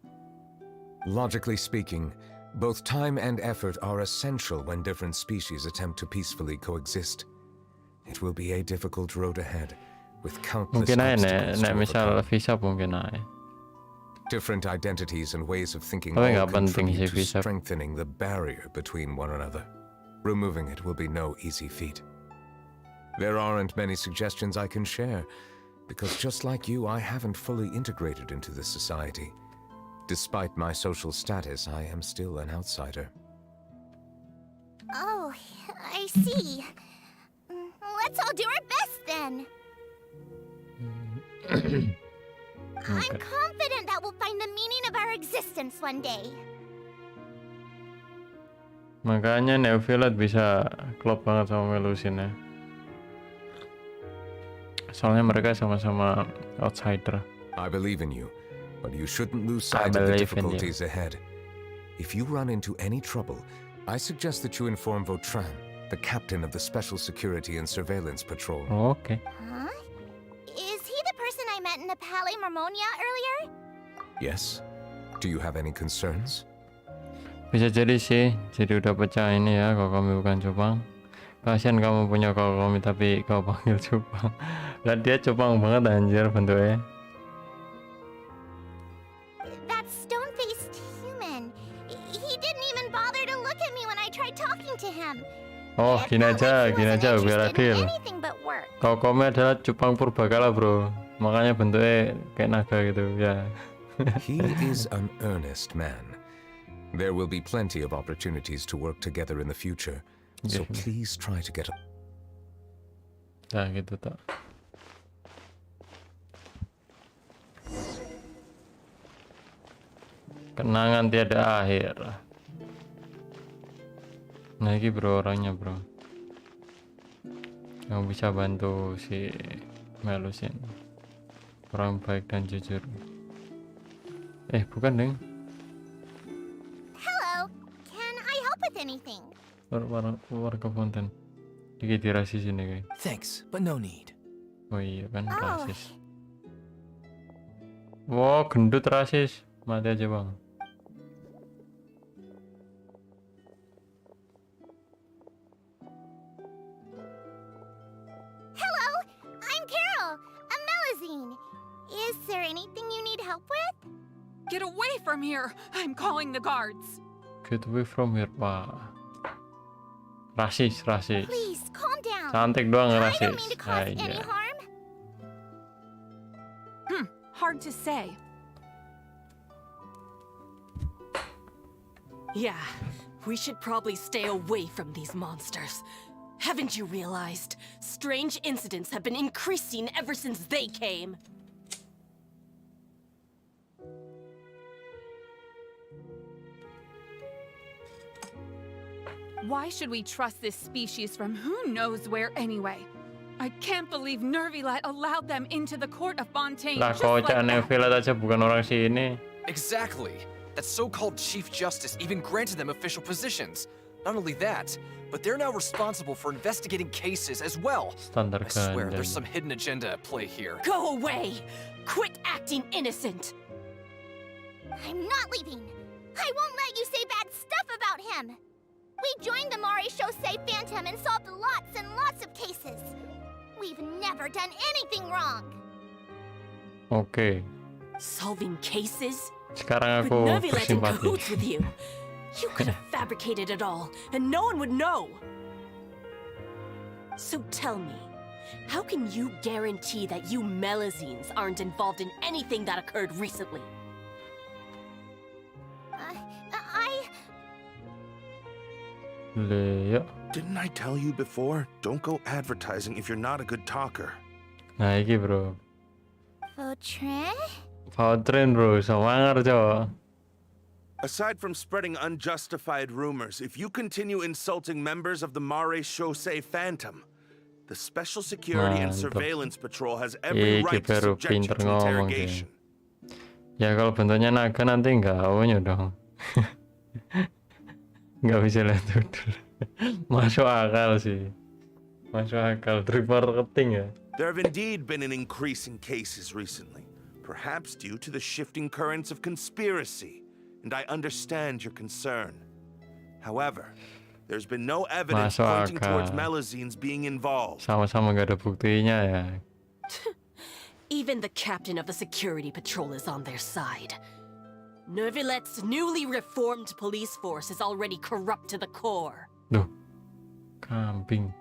Logically speaking, both time and effort are essential when different species attempt to peacefully coexist. It will be a difficult road ahead, with countless mungkin aja obstacles to misal overcome. V-Shop mungkin aja. Different identities and ways of thinking Tapi all nggak penting sih contribute to V-Shop. strengthening the barrier between one another. Removing it will be no easy feat. There aren't many suggestions I can share, because just like you, I haven't fully integrated into this society. Despite my social status, I am still an outsider. Oh, I see. Let's all do our best then. I'm confident that we'll find the meaning of our existence one day. Makanya Neoviolet bisa klop banget sama Melusine. Soalnya mereka sama-sama outsider. I believe in you, but you shouldn't lose sight of the difficulties ahead. If you run into any trouble, I suggest that you inform Vautrin, the captain of the Special Security and Surveillance Patrol. Okay. Huh? Is he the person I met in the Palais Marmonia earlier? Yes. Do you have any concerns? Bisa jadi sih, jadi udah pecah ini ya kalau kami bukan cupang. Kasian kamu punya kami tapi kau panggil cupang. Lah dia cupang banget anjir bentuknya. That stone-faced human. He didn't even bother to look at me when I tried talking to him. Oh, gini aja biar adil. Kami adalah cupang purbakala bro, makanya bentuknya kayak naga gitu ya. He is an earnest man. There will be plenty of opportunities to work together in the future, so please try to get. Nah gitu tak. Kenangan tiada akhir. Nah ini bro orangnya bro, yang bisa bantu si Melusin, orang baik dan jujur. Bukan deng. Anything. Warga konten. Dikit rasis ini guys. Thanks, but no need. Oh iya kan rasis. Wow, gendut rasis. Mati aja bang. Hello, I'm Carol, a Melazine. Is there anything you need help with? Get away from here! I'm calling the guards. Get away from here, Pak. Rasis. Please, calm down. Cantik doang rasis. I don't mean to cause any harm. Hard to say. Yeah, we should probably stay away from these monsters. Haven't you realized? Strange incidents have been increasing ever since they came. Why should we trust this species from who knows where anyway? I can't believe Nervilet allowed them into the court of Fontaine just like that. Nervilet aja bukan orang sini. Exactly. That so-called Chief Justice even granted them official positions. Not only that, but they're now responsible for investigating cases as well. I swear there's some hidden agenda at play here. Go away! Quit acting innocent! I'm not leaving. I won't let you say bad stuff about him. We joined the Mare Shosei Phantom and solved lots and lots of cases. We've never done anything wrong. Okay. Solving cases? Sekarang aku bersimpati. With you. You could have fabricated it all, and no one would know. So tell me, how can you guarantee that you Melazines aren't involved in anything that occurred recently? Didn't I tell you before? Don't go advertising if you're not a good talker. Nah, iki bro. Vautrin bro, semangar coba. Aside from spreading unjustified rumors, if you continue insulting members of the Mare Shosei Phantom, the Special Security and Surveillance Patrol has every right to subject you to interrogation. Ya kalau bentuknya naga nanti nggak awalnya dong. Nggak bisa lihat dulu. Masuk akal sih. Masuk akal. Dari marketing ya. There have indeed been an increase in cases recently, perhaps due to the shifting currents of conspiracy, and I understand your concern. However, there's been no evidence pointing towards Melazines being involved. Sama-sama nggak ada buktinya ya. Even the captain of the security patrol is on their side. Nervilet's newly reformed police force is already corrupt to the core. Duh, kambing.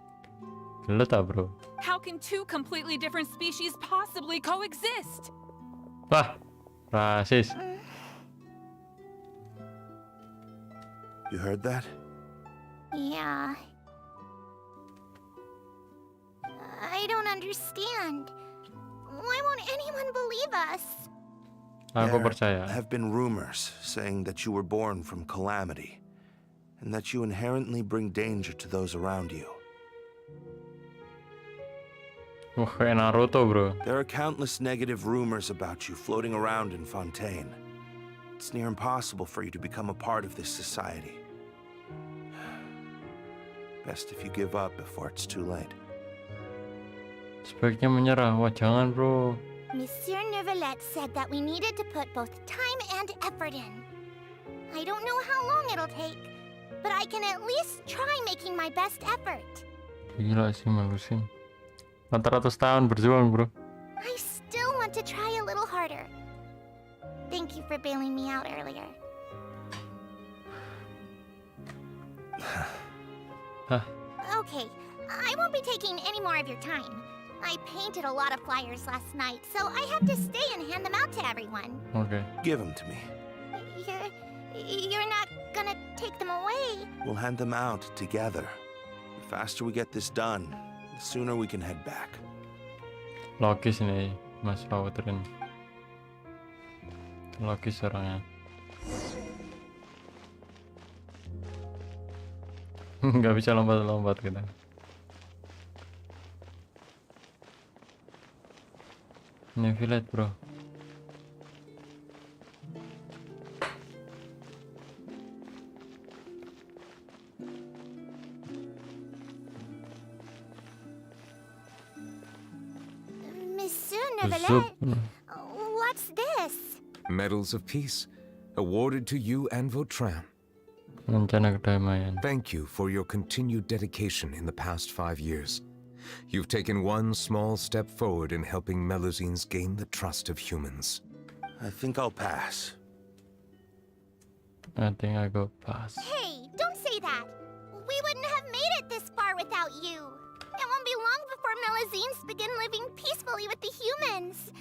Gelet bro. How can two completely different species possibly coexist? Wah, rasis. You heard that? Yeah. I don't understand. Why won't anyone believe us? Aku percaya. There have been rumors saying that you were born from calamity, and that you inherently bring danger to those around you. Wah, kayak Naruto, bro. There are countless negative rumors about you floating around in Fontaine. It's near impossible for you to become a part of this society. Best if you give up before it's too late. Sebaiknya menyerah. Wah, jangan, bro. Monsieur Neuvillette said that we needed to put both time and effort in. I don't know how long it'll take, but I can at least try making my best effort. Gila sih, Melusin. 400 tahun berjuang, bro. I still want to try a little harder. Thank you for bailing me out earlier. Okay, I won't be taking any more of your time. I painted a lot of flyers last night, so I have to stay and hand them out to everyone. Okay. Give them to me. You're not gonna take them away? We'll hand them out together. The faster we get this done, the sooner we can head back. Logis nih, Mas Fawatrin. Logis orangnya. Nggak bisa lompat-lompat kita. Ini village, bro. Monsieur Neuvillette, what's this? Medals of Peace, awarded to you and Vautrin. Rencana kedamaian. Thank you for your continued dedication in the past 5 years. You've taken one small step forward in helping Melusines gain the trust of humans. I think I'll pass. I think I go pass. Hey, don't say that. We wouldn't have made it this far without you. It won't be long before Melusines begin living peacefully with the humans.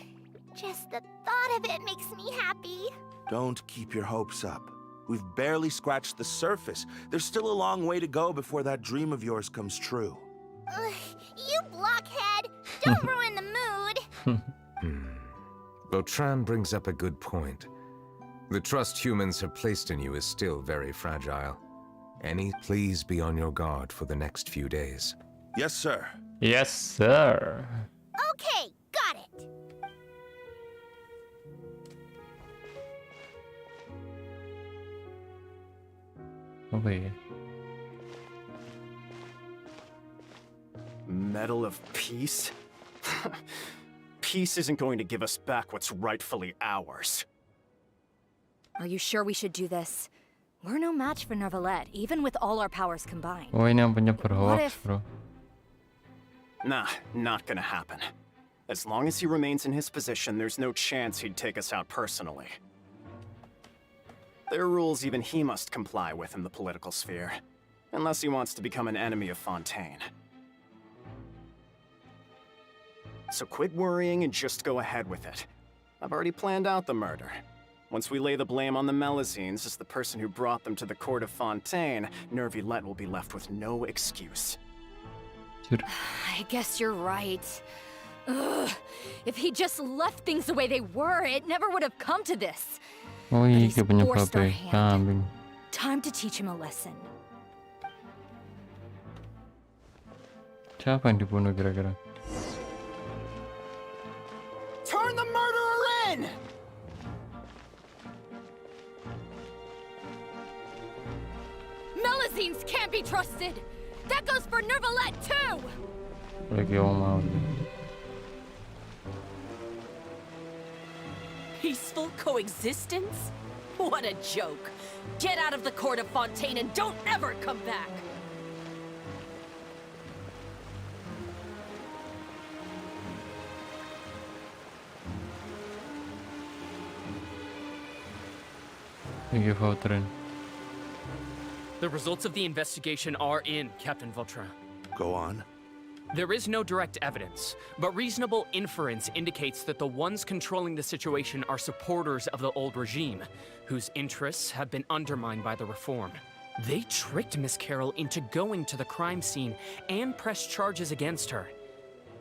Just the thought of it makes me happy. Don't keep your hopes up. We've barely scratched the surface. There's still a long way to go before that dream of yours comes true. You blockhead! Don't ruin the mood! Vautrin brings up a good point. The trust humans have placed in you is still very fragile. Please be on your guard for the next few days. Yes, sir. Yes, sir. Okay, got it. Okay. Medal of Peace? Peace isn't going to give us back what's rightfully ours. Are you sure we should do this? We're no match for Neuvillette, even with all our powers combined. Oh, ini yang penyebar hoax, bro. Nah, not gonna happen. As long as he remains in his position, there's no chance he'd take us out personally. There are rules even he must comply with in the political sphere, unless he wants to become an enemy of Fontaine. So quit worrying and just go ahead with it. I've already planned out the murder. Once we lay the blame on the Melusines as the person who brought them to the court of Fontaine, Neuvillette will be left with no excuse. I guess you're right. Ugh. If he just left things the way they were, it never would have come to this. Oh iya, punya babe kambing. Time to teach him a lesson. Siapa yang dibunuh kira-kira? Turn the murderer in! Melusines can't be trusted! That goes for Neuvillette too! Lagi mau. Peaceful coexistence? What a joke. Get out of the court of Fontaine and don't ever come back! The results of the investigation are in, Captain Vautrin. Go on. There is no direct evidence, but reasonable inference indicates that the ones controlling the situation are supporters of the old regime, whose interests have been undermined by the reform. They tricked Miss Carroll into going to the crime scene and pressed charges against her.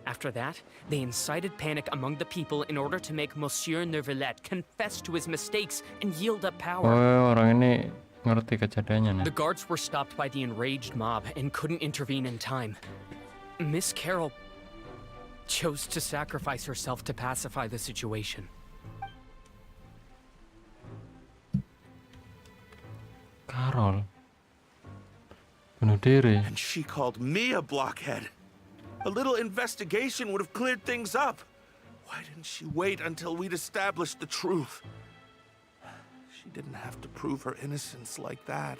After that, they incited panic among the people in order to make Monsieur Neuvillette confess to his mistakes and yield up power. Oh, orang ini ngerti kejadiannya nih. The guards were stopped by the enraged mob and couldn't intervene in time. Miss Carol chose to sacrifice herself to pacify the situation. Carol bunuh diri. And she called me a blockhead. A little investigation would have cleared things up. Why didn't she wait until we'd established the truth? She didn't have to prove her innocence like that.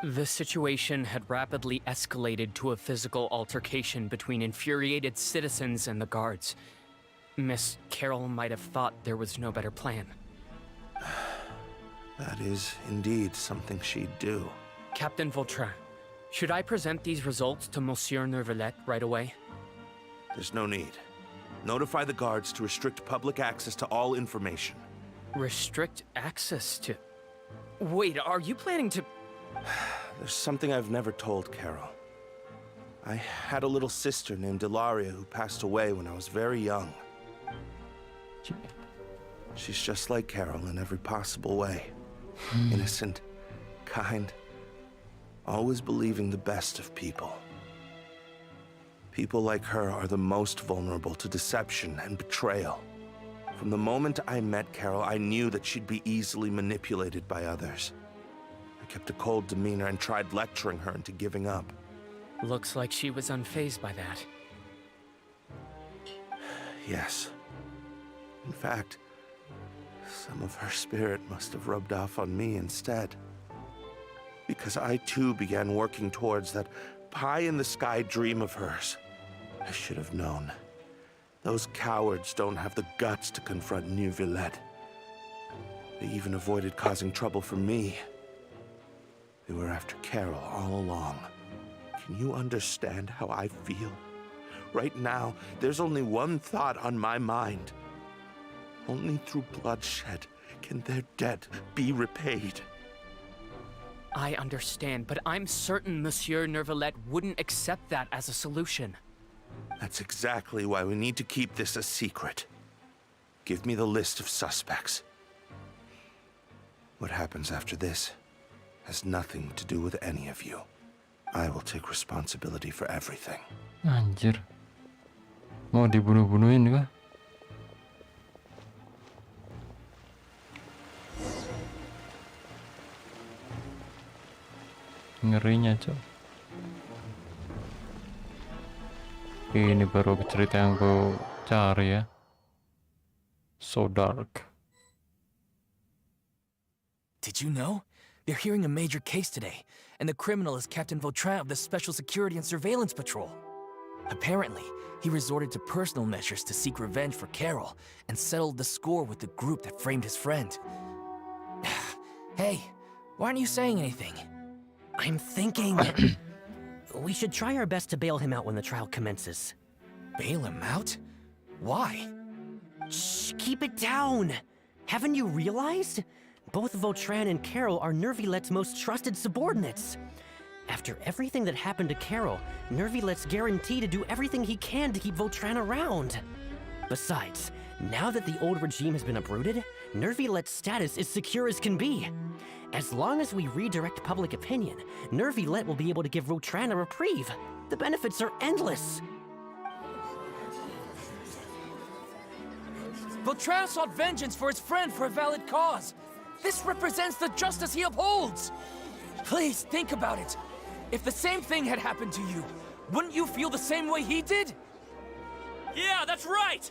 The situation had rapidly escalated to a physical altercation between infuriated citizens and the guards. Miss Carol might have thought there was no better plan. That is indeed something she'd do. Captain Vautrin, should I present these results to Monsieur Neuvillette right away? There's no need. Notify the guards to restrict public access to all information. Restrict access to... Wait, are you planning to... There's something I've never told Carol. I had a little sister named Ilaria who passed away when I was very young. She's just like Carol in every possible way. Innocent, kind, always believing the best of people. People like her are the most vulnerable to deception and betrayal. From the moment I met Carol, I knew that she'd be easily manipulated by others. I kept a cold demeanor and tried lecturing her into giving up. Looks like she was unfazed by that. Yes. In fact, some of her spirit must have rubbed off on me instead. Because I too began working towards that pie-in-the-sky dream of hers. I should have known. Those cowards don't have the guts to confront Neuvillette. They even avoided causing trouble for me. They were after Carol all along. Can you understand how I feel? Right now, there's only one thought on my mind. Only through bloodshed can their debt be repaid. I understand, but I'm certain Monsieur Neuvillette wouldn't accept that as a solution. That's exactly why we need to keep this a secret. Give me the list of suspects. What happens after this has nothing to do with any of you. I will take responsibility for everything. Anjir. Mau dibunuh-bunuhin kah? Ngerinya, Cok. Ini baru cerita yang gue cari ya. So dark. Did you know? They're hearing a major case today, and the criminal is Captain Vautrin of the Special Security and Surveillance Patrol. Apparently, he resorted to personal measures to seek revenge for Carol, and settled the score with the group that framed his friend. Hey, why aren't you saying anything? I'm thinking... we should try our best to bail him out when the trial commences. Bail him out? Why? Shh, keep it down! Haven't you realized? Both Vautrin and Carol are Nervillette's most trusted subordinates. After everything that happened to Carol, Nervillette's guaranteed to do everything he can to keep Vautrin around. Besides, now that the old regime has been uprooted, Nervillette's status is secure as can be. As long as we redirect public opinion, Neuvillette will be able to give Vautrin a reprieve. The benefits are endless. Vautrin sought vengeance for his friend for a valid cause. This represents the justice he upholds. Please think about it. If the same thing had happened to you, wouldn't you feel the same way he did? Yeah, that's right!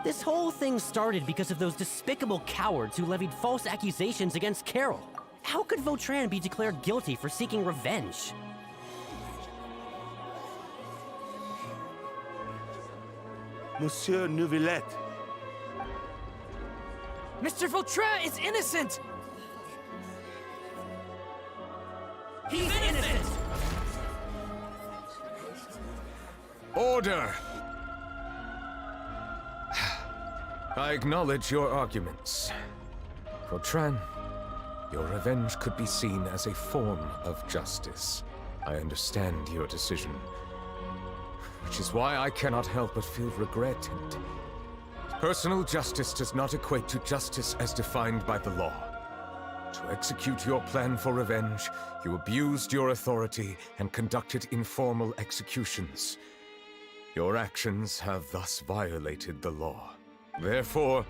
This whole thing started because of those despicable cowards who levied false accusations against Carol. How could Vautrin be declared guilty for seeking revenge? Monsieur Neuvillette. Mr. Vautrin is innocent! He's innocent! Order! I acknowledge your arguments. Vautrin, your revenge could be seen as a form of justice. I understand your decision. which is why I cannot help but feel regret. And personal justice does not equate to justice as defined by the law. To execute your plan for revenge, you abused your authority and conducted informal executions. Your actions have thus violated the law. Therefore,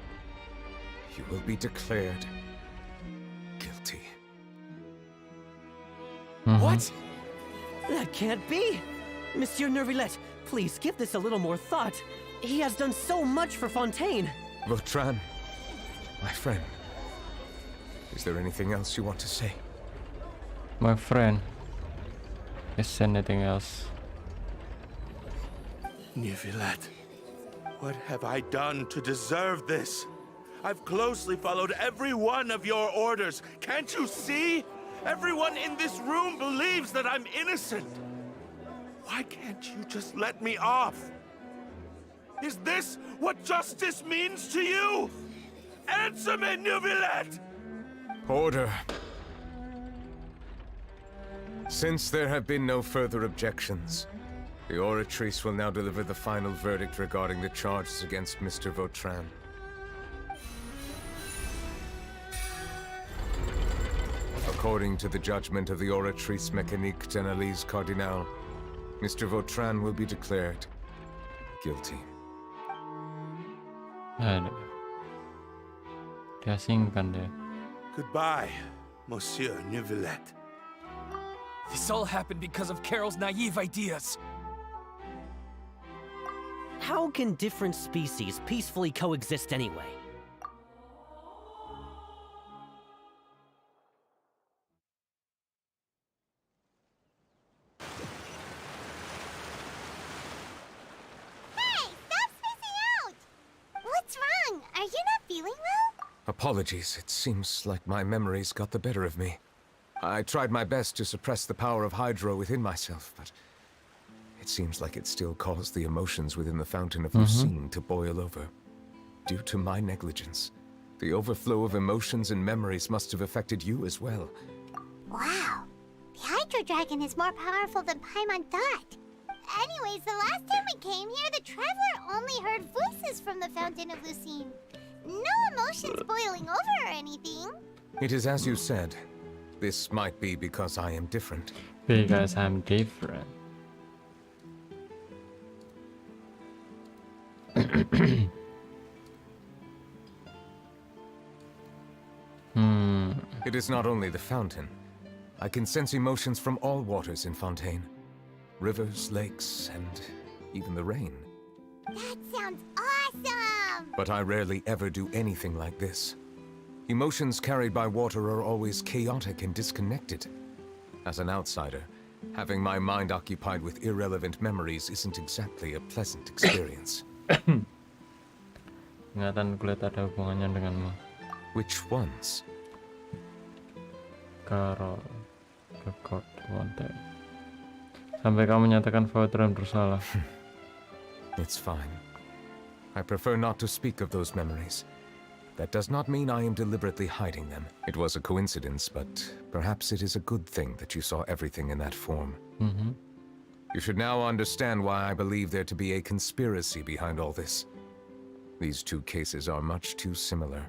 you will be declared guilty. What? That can't be! Monsieur Nervillet, please give this a little more thought. He has done so much for Fontaine. Vautrin, my friend, is there anything else you want to say? My friend, is there anything else? Nervillet, what have I done to deserve this? I've closely followed every one of your orders. Can't you see? Everyone in this room believes that I'm innocent. Why can't you just let me off? Is this what justice means to you? Answer me, Nervillet! Order. Since there have been no further objections, the Oratrice will now deliver the final verdict regarding the charges against Mr. Vautrin. According to the judgment of the Oratrice Mécanique d'Analyse Cardinal, Mr. Vautrin will be declared guilty. Diasingkan deh. Goodbye, Monsieur Nervillet. This all happened because of Carol's naive ideas. How can different species peacefully coexist anyway? Apologies, it seems like my memories got the better of me. I tried my best to suppress the power of Hydro within myself, but it seems like it still caused the emotions within the Fountain of Lucine to boil over. Due to my negligence, the overflow of emotions and memories must have affected you as well. Wow, the Hydro Dragon is more powerful than Paimon thought. Anyways, the last time we came here, the Traveler only heard voices from the Fountain of Lucine. No emotions boiling over or anything. It is as you said. This might be because I am different. Because I'm different. It is not only the fountain. I can sense emotions from all waters in Fontaine. Rivers, lakes, and even the rain. That sounds awesome! But I rarely ever do anything like this. Emotions carried by water are always chaotic and disconnected. As an outsider, having my mind occupied with irrelevant memories isn't exactly a pleasant experience. Ingatan kulit ada hubungannya denganmu. Which ones? Carol, Kekot, Fontaine. Sampai kamu menyatakan Vautrin bersalah. It's fine. I prefer not to speak of those memories. That does not mean I am deliberately hiding them. It was a coincidence, but perhaps it is a good thing that you saw everything in that form. You should now understand why I believe there to be a conspiracy behind all this. These two cases are much too similar.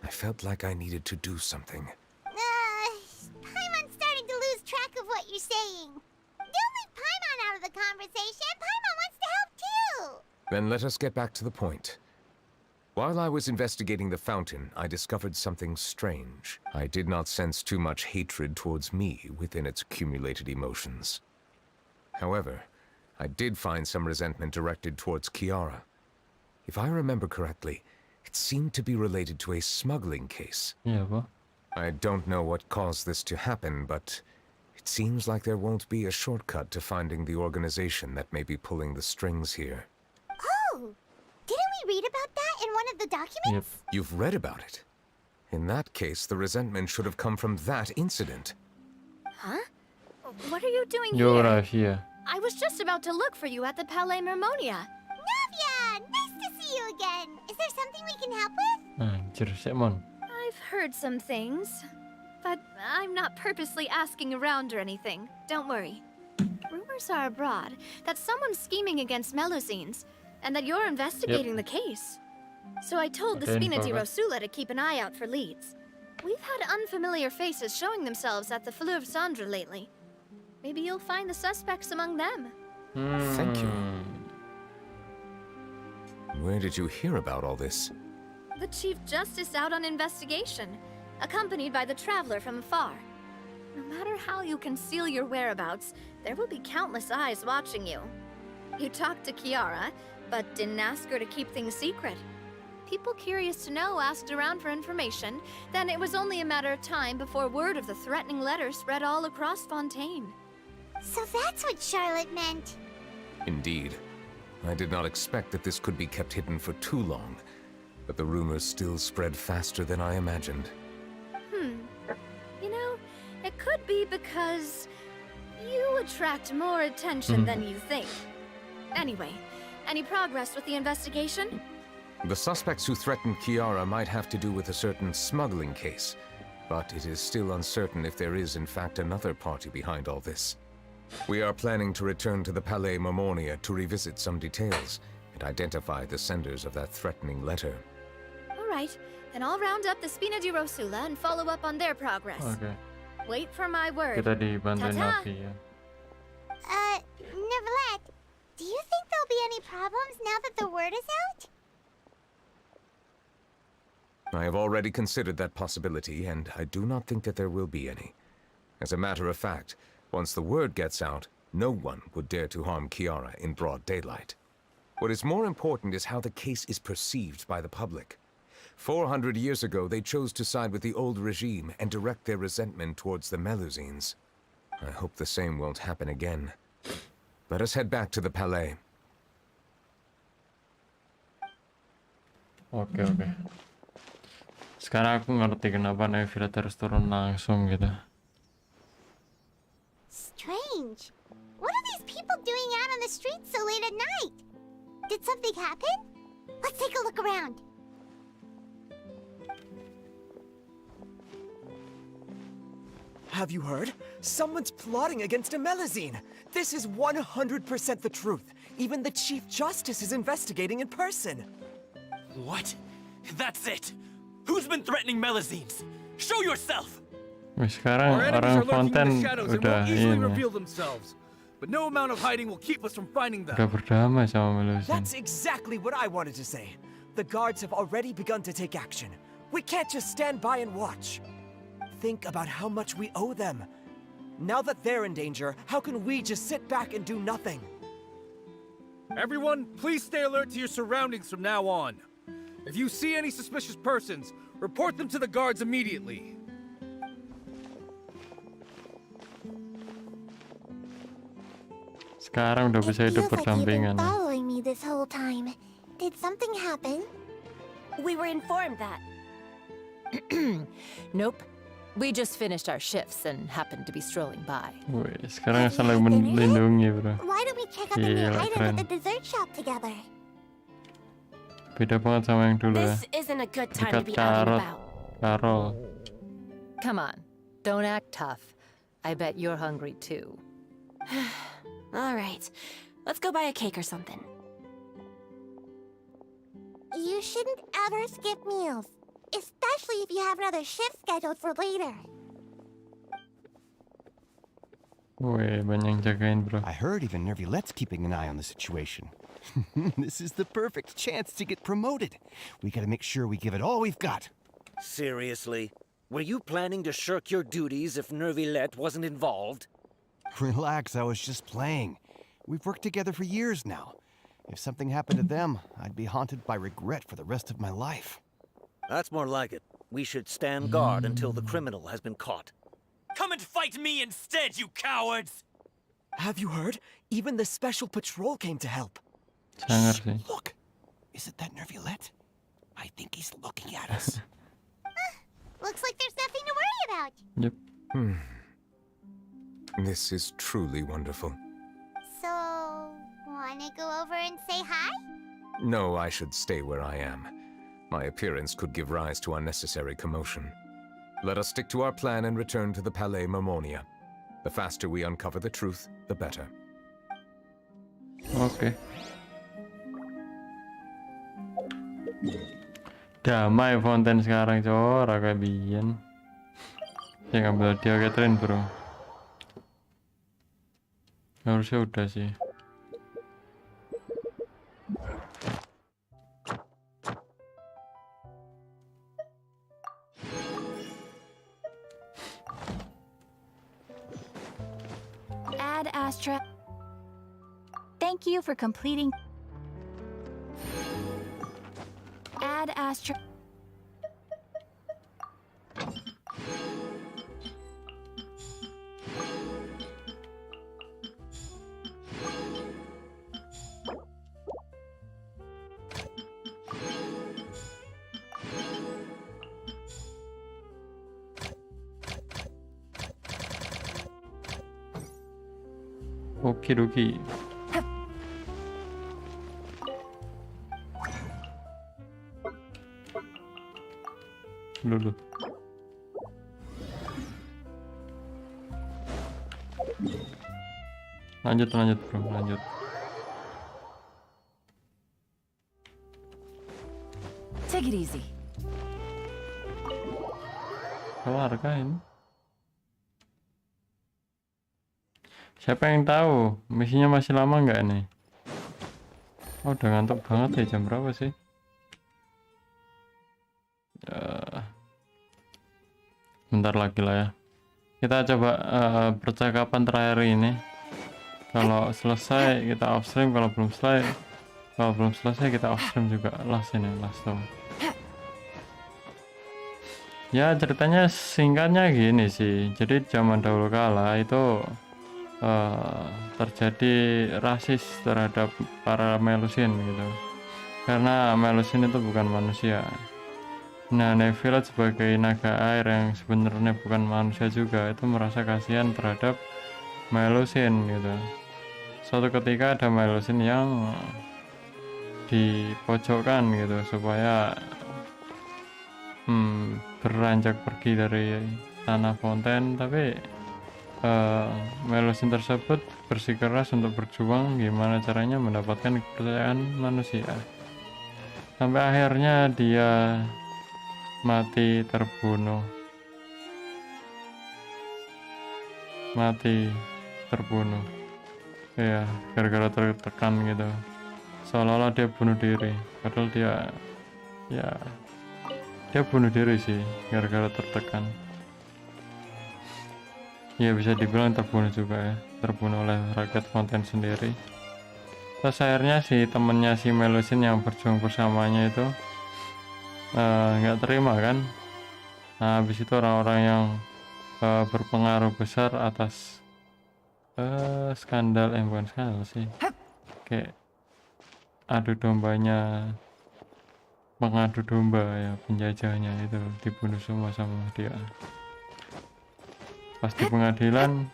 I felt like I needed to do something. Paimon's starting to lose track of what you're saying. Don't leave Paimon out of the conversation. Paimon wants to help too. Then let us get back to the point. While I was investigating the fountain, I discovered something strange. I did not sense too much hatred towards me within its accumulated emotions. However, I did find some resentment directed towards Chiara. If I remember correctly, it seemed to be related to a smuggling case. Yeah, what? I don't know what caused this to happen, but it seems like there won't be a shortcut to finding the organization that may be pulling the strings here. Oh! Didn't we read about that in one of the documents? Yep. You've read about it? In that case, the resentment should have come from that incident. Huh? What are you doing You're here? right here. I was just about to look for you at the Palais Mermonia. Navia! Nice to see you again! Is there something we can help with? Anjir, Simon. I've heard some things, but I'm not purposely asking around or anything. Don't worry. Rumors rumors are abroad that someone's scheming against Melusines, and that you're investigating the case. So I told the Spina di Rosula to keep an eye out for leads. We've had unfamiliar faces showing themselves at the Fleuve Cendre lately. Maybe you'll find the suspects among them. Thank you. Where did you hear about all this? The Chief Justice out on investigation, accompanied by the Traveler from afar. No matter how you conceal your whereabouts, there will be countless eyes watching you. You talked to Kiara, but didn't ask her to keep things secret. People curious to know asked around for information, then it was only a matter of time before word of the threatening letter spread all across Fontaine. So that's what Charlotte meant. Indeed. I did not expect that this could be kept hidden for too long, but the rumors still spread faster than I imagined. You know, it could be because you attract more attention than you think. Anyway, any progress with the investigation? The suspects who threatened Kiara might have to do with a certain smuggling case, but it is still uncertain if there is in fact another party behind all this. We are planning to return to the Palais Marmonia to revisit some details and identify the senders of that threatening letter. All right, then I'll round up the Spina di Rosula and follow up on their progress. Okay. Wait for my word. Kita dibantuin Ta-ta. Navi ya. Neverlet, do you think there'll be any problems now that the word is out? I have already considered that possibility, and I do not think that there will be any. As a matter of fact, once the word gets out, no one would dare to harm Kiara in broad daylight. What is more important is how the case is perceived by the public. 400 years ago, they chose to side with the old regime and direct their resentment towards the Melusines. I hope the same won't happen again. Let us head back to the Palais. Oke. Sekarang aku ngerti kenapa Nevilet harus turun langsung gitu. Strange. What are these people doing out on the streets so late at night? Did something happen? Let's take a look around. Have you heard? Someone's plotting against a Melusine. This is 100% the truth. Even the Chief Justice is investigating in person. What? That's it! Who's been threatening Melusines? Show yourself! Sekarang orang Fontaine udah ini. Reveal themselves, but no amount of hiding will keep us from finding them. Udah berdamai sama Melusine. That's exactly what I wanted to say. The guards have already begun to take action. We can't just stand by and watch. Think about how much we owe them. Now that they're in danger, how can we just sit back and do nothing? Everyone, please stay alert to your surroundings from now on. If you see any suspicious persons, report them to the guards immediately. Sekarang udah bisa hidup berdampingan. Following me this whole time. Did something happen? We were informed that. Nope. We just finished our shifts and happened to be strolling by. Wih, sekarang saling melindungi, bro. Why don't we check out the new item at the dessert shop together? Beda banget sama yang dulu ya. This isn't a good time to Dekat be out and about. Carol. Come on, don't act tough. I bet you're hungry too. All right, let's go buy a cake or something. You shouldn't ever skip meals, especially if you have another shift scheduled for later. Wih, banyak yang jagain, bro. I heard even Nervilet's keeping an eye on the situation. This is the perfect chance to get promoted. We gotta make sure we give it all we've got. Seriously? Were you planning to shirk your duties if Nervilet wasn't involved? Relax, I was just playing. We've worked together for years now. If something happened to them, I'd be haunted by regret for the rest of my life. That's more like it. We should stand guard until the criminal has been caught. Come and fight me instead, you cowards! Have you heard? Even the special patrol came to help. Look! Isn't that Nervilet? I think he's looking at us. Looks like there's nothing to worry about. Yep. This is truly wonderful. So, wanna go over and say hi? No, I should stay where I am. My appearance could give rise to unnecessary commotion. Let us stick to our plan and return to the Palais Marmonia. The faster we uncover the truth, the better. Oke. Damai fonten sekarang, cowok, kayak biyen. Saya ngambil dia Catherine, bro. Harusnya udah sih. Ad Astra. Thank you for completing. Ad Astra. Okidoki. Lulu. Lanjut bro, lanjut. Take it easy. Kelar kan? Siapa yang tahu misinya masih lama nggak nih? Oh, udah ngantuk banget ya, jam berapa sih? Bentar lagi lah ya. Kita coba percakapan terakhir ini. Kalau selesai kita off stream, kalau belum selesai kita off stream juga. Last tuh. Ya ceritanya singkatnya gini sih. Jadi zaman dahulu kala itu terjadi rasis terhadap para Melusin gitu, karena Melusin itu bukan manusia. Nah, Nevilat sebagai naga air yang sebenarnya bukan manusia juga itu merasa kasihan terhadap Melusin gitu. Suatu ketika ada Melusin yang dipojokkan gitu supaya beranjak pergi dari tanah fonten, tapi Melusin tersebut bersikeras untuk berjuang gimana caranya mendapatkan kepercayaan manusia. Sampai akhirnya dia mati terbunuh. Ya, gara-gara tertekan gitu. Seolah-olah dia bunuh diri. Padahal dia bunuh diri sih gara-gara tertekan. Ya bisa dibilang terbunuh juga ya, terbunuh oleh rakyat fonten sendiri. Terus akhirnya si temennya si Melusin yang berjuang bersamanya itu nggak terima kan. Nah, habis itu orang-orang yang berpengaruh besar atas skandal, bukan skandal sih, kayak pengadu domba ya, penjajahnya itu dibunuh semua sama dia. Pas di pengadilan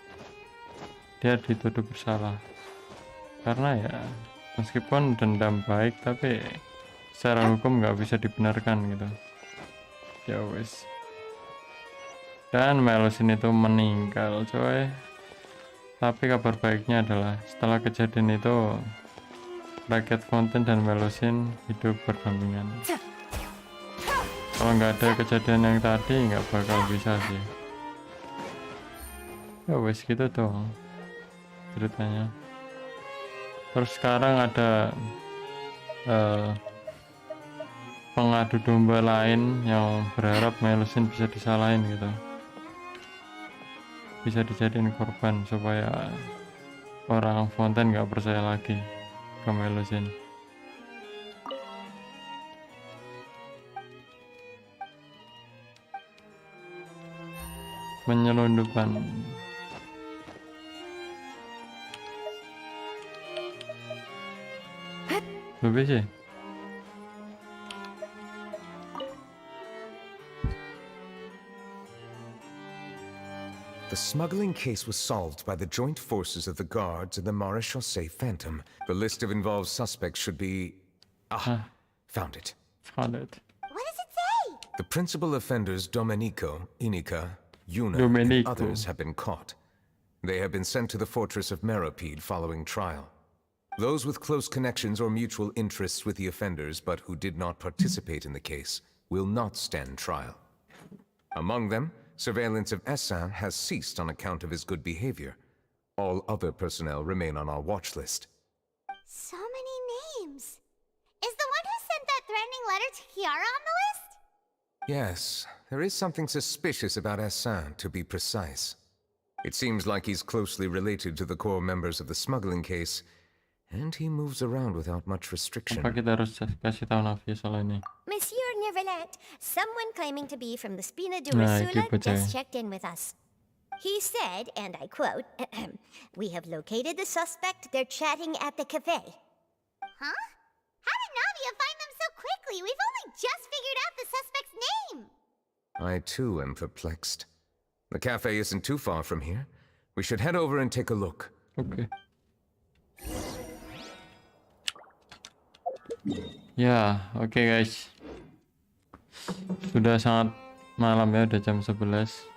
dia dituduh bersalah karena ya meskipun dendam baik tapi secara hukum nggak bisa dibenarkan gitu. Ya wes. Dan Melusin itu meninggal coy. Tapi kabar baiknya adalah setelah kejadian itu rakyat fonten dan Melusin hidup berdampingan. Kalau nggak ada kejadian yang tadi nggak bakal bisa sih. Ya wes gitu dong ceritanya. Terus sekarang ada pengadu domba lain yang berharap Melusin bisa disalahin gitu, bisa dijadiin korban supaya orang fonten nggak percaya lagi ke Melusin. Penyelundupan. BBC. The smuggling case was solved by the joint forces of the guards and the Maréchaussée Phantom. The list of involved suspects should be... found it. Found it. What does it say? The principal offenders Domenico, Inica, Yuna, and others have been caught. They have been sent to the fortress of Meropide following trial. Those with close connections or mutual interests with the offenders but who did not participate in the case will not stand trial. Among them, surveillance of Essan has ceased on account of his good behavior. All other personnel remain on our watch list. So many names. Is the one who sent that threatening letter to Kiara on the list? Yes, there is something suspicious about Essan, to be precise. It seems like he's closely related to the core members of the smuggling case, and he moves around without much restriction. Apa kita harus kasih tahu Navi soal ini? Monsieur Neverlet, someone claiming to be from the Spina Dorsula just checked in with us. He said, and I quote, "We have located the suspect. They're chatting at the cafe." Huh? How did Navia find them so quickly? We've only just figured out the suspect's name. I too am perplexed. The cafe isn't too far from here. We should head over and take a look. Okay. Ya, oke guys. Sudah sangat malam ya, udah jam 11.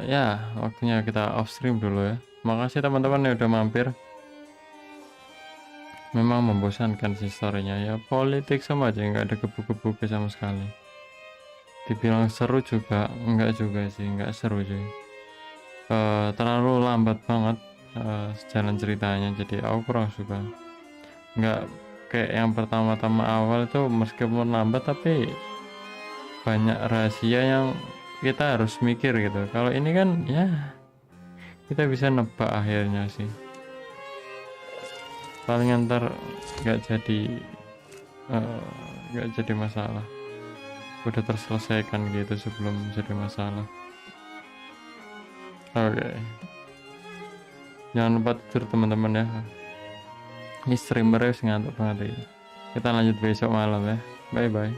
Ya, waktunya kita off stream dulu ya. Makasih teman-teman yang udah mampir. Memang membosankan sih story-nya ya, politik sama aja, nggak ada gebu-gebu sama sekali. Dibilang seru juga, enggak juga sih, nggak seru cuy. Terlalu lambat banget jalan ceritanya, jadi aku kurang suka. Nggak kayak yang pertama-tama awal itu, meskipun lambat tapi banyak rahasia yang kita harus mikir gitu. Kalau ini kan ya kita bisa nebak akhirnya sih. Paling ntar nggak jadi masalah, udah terselesaikan gitu sebelum jadi masalah. Oke. Jangan lupa tidur teman-teman ya. Ini streamer ngantuk banget ini. Kita lanjut besok malam ya. Bye bye.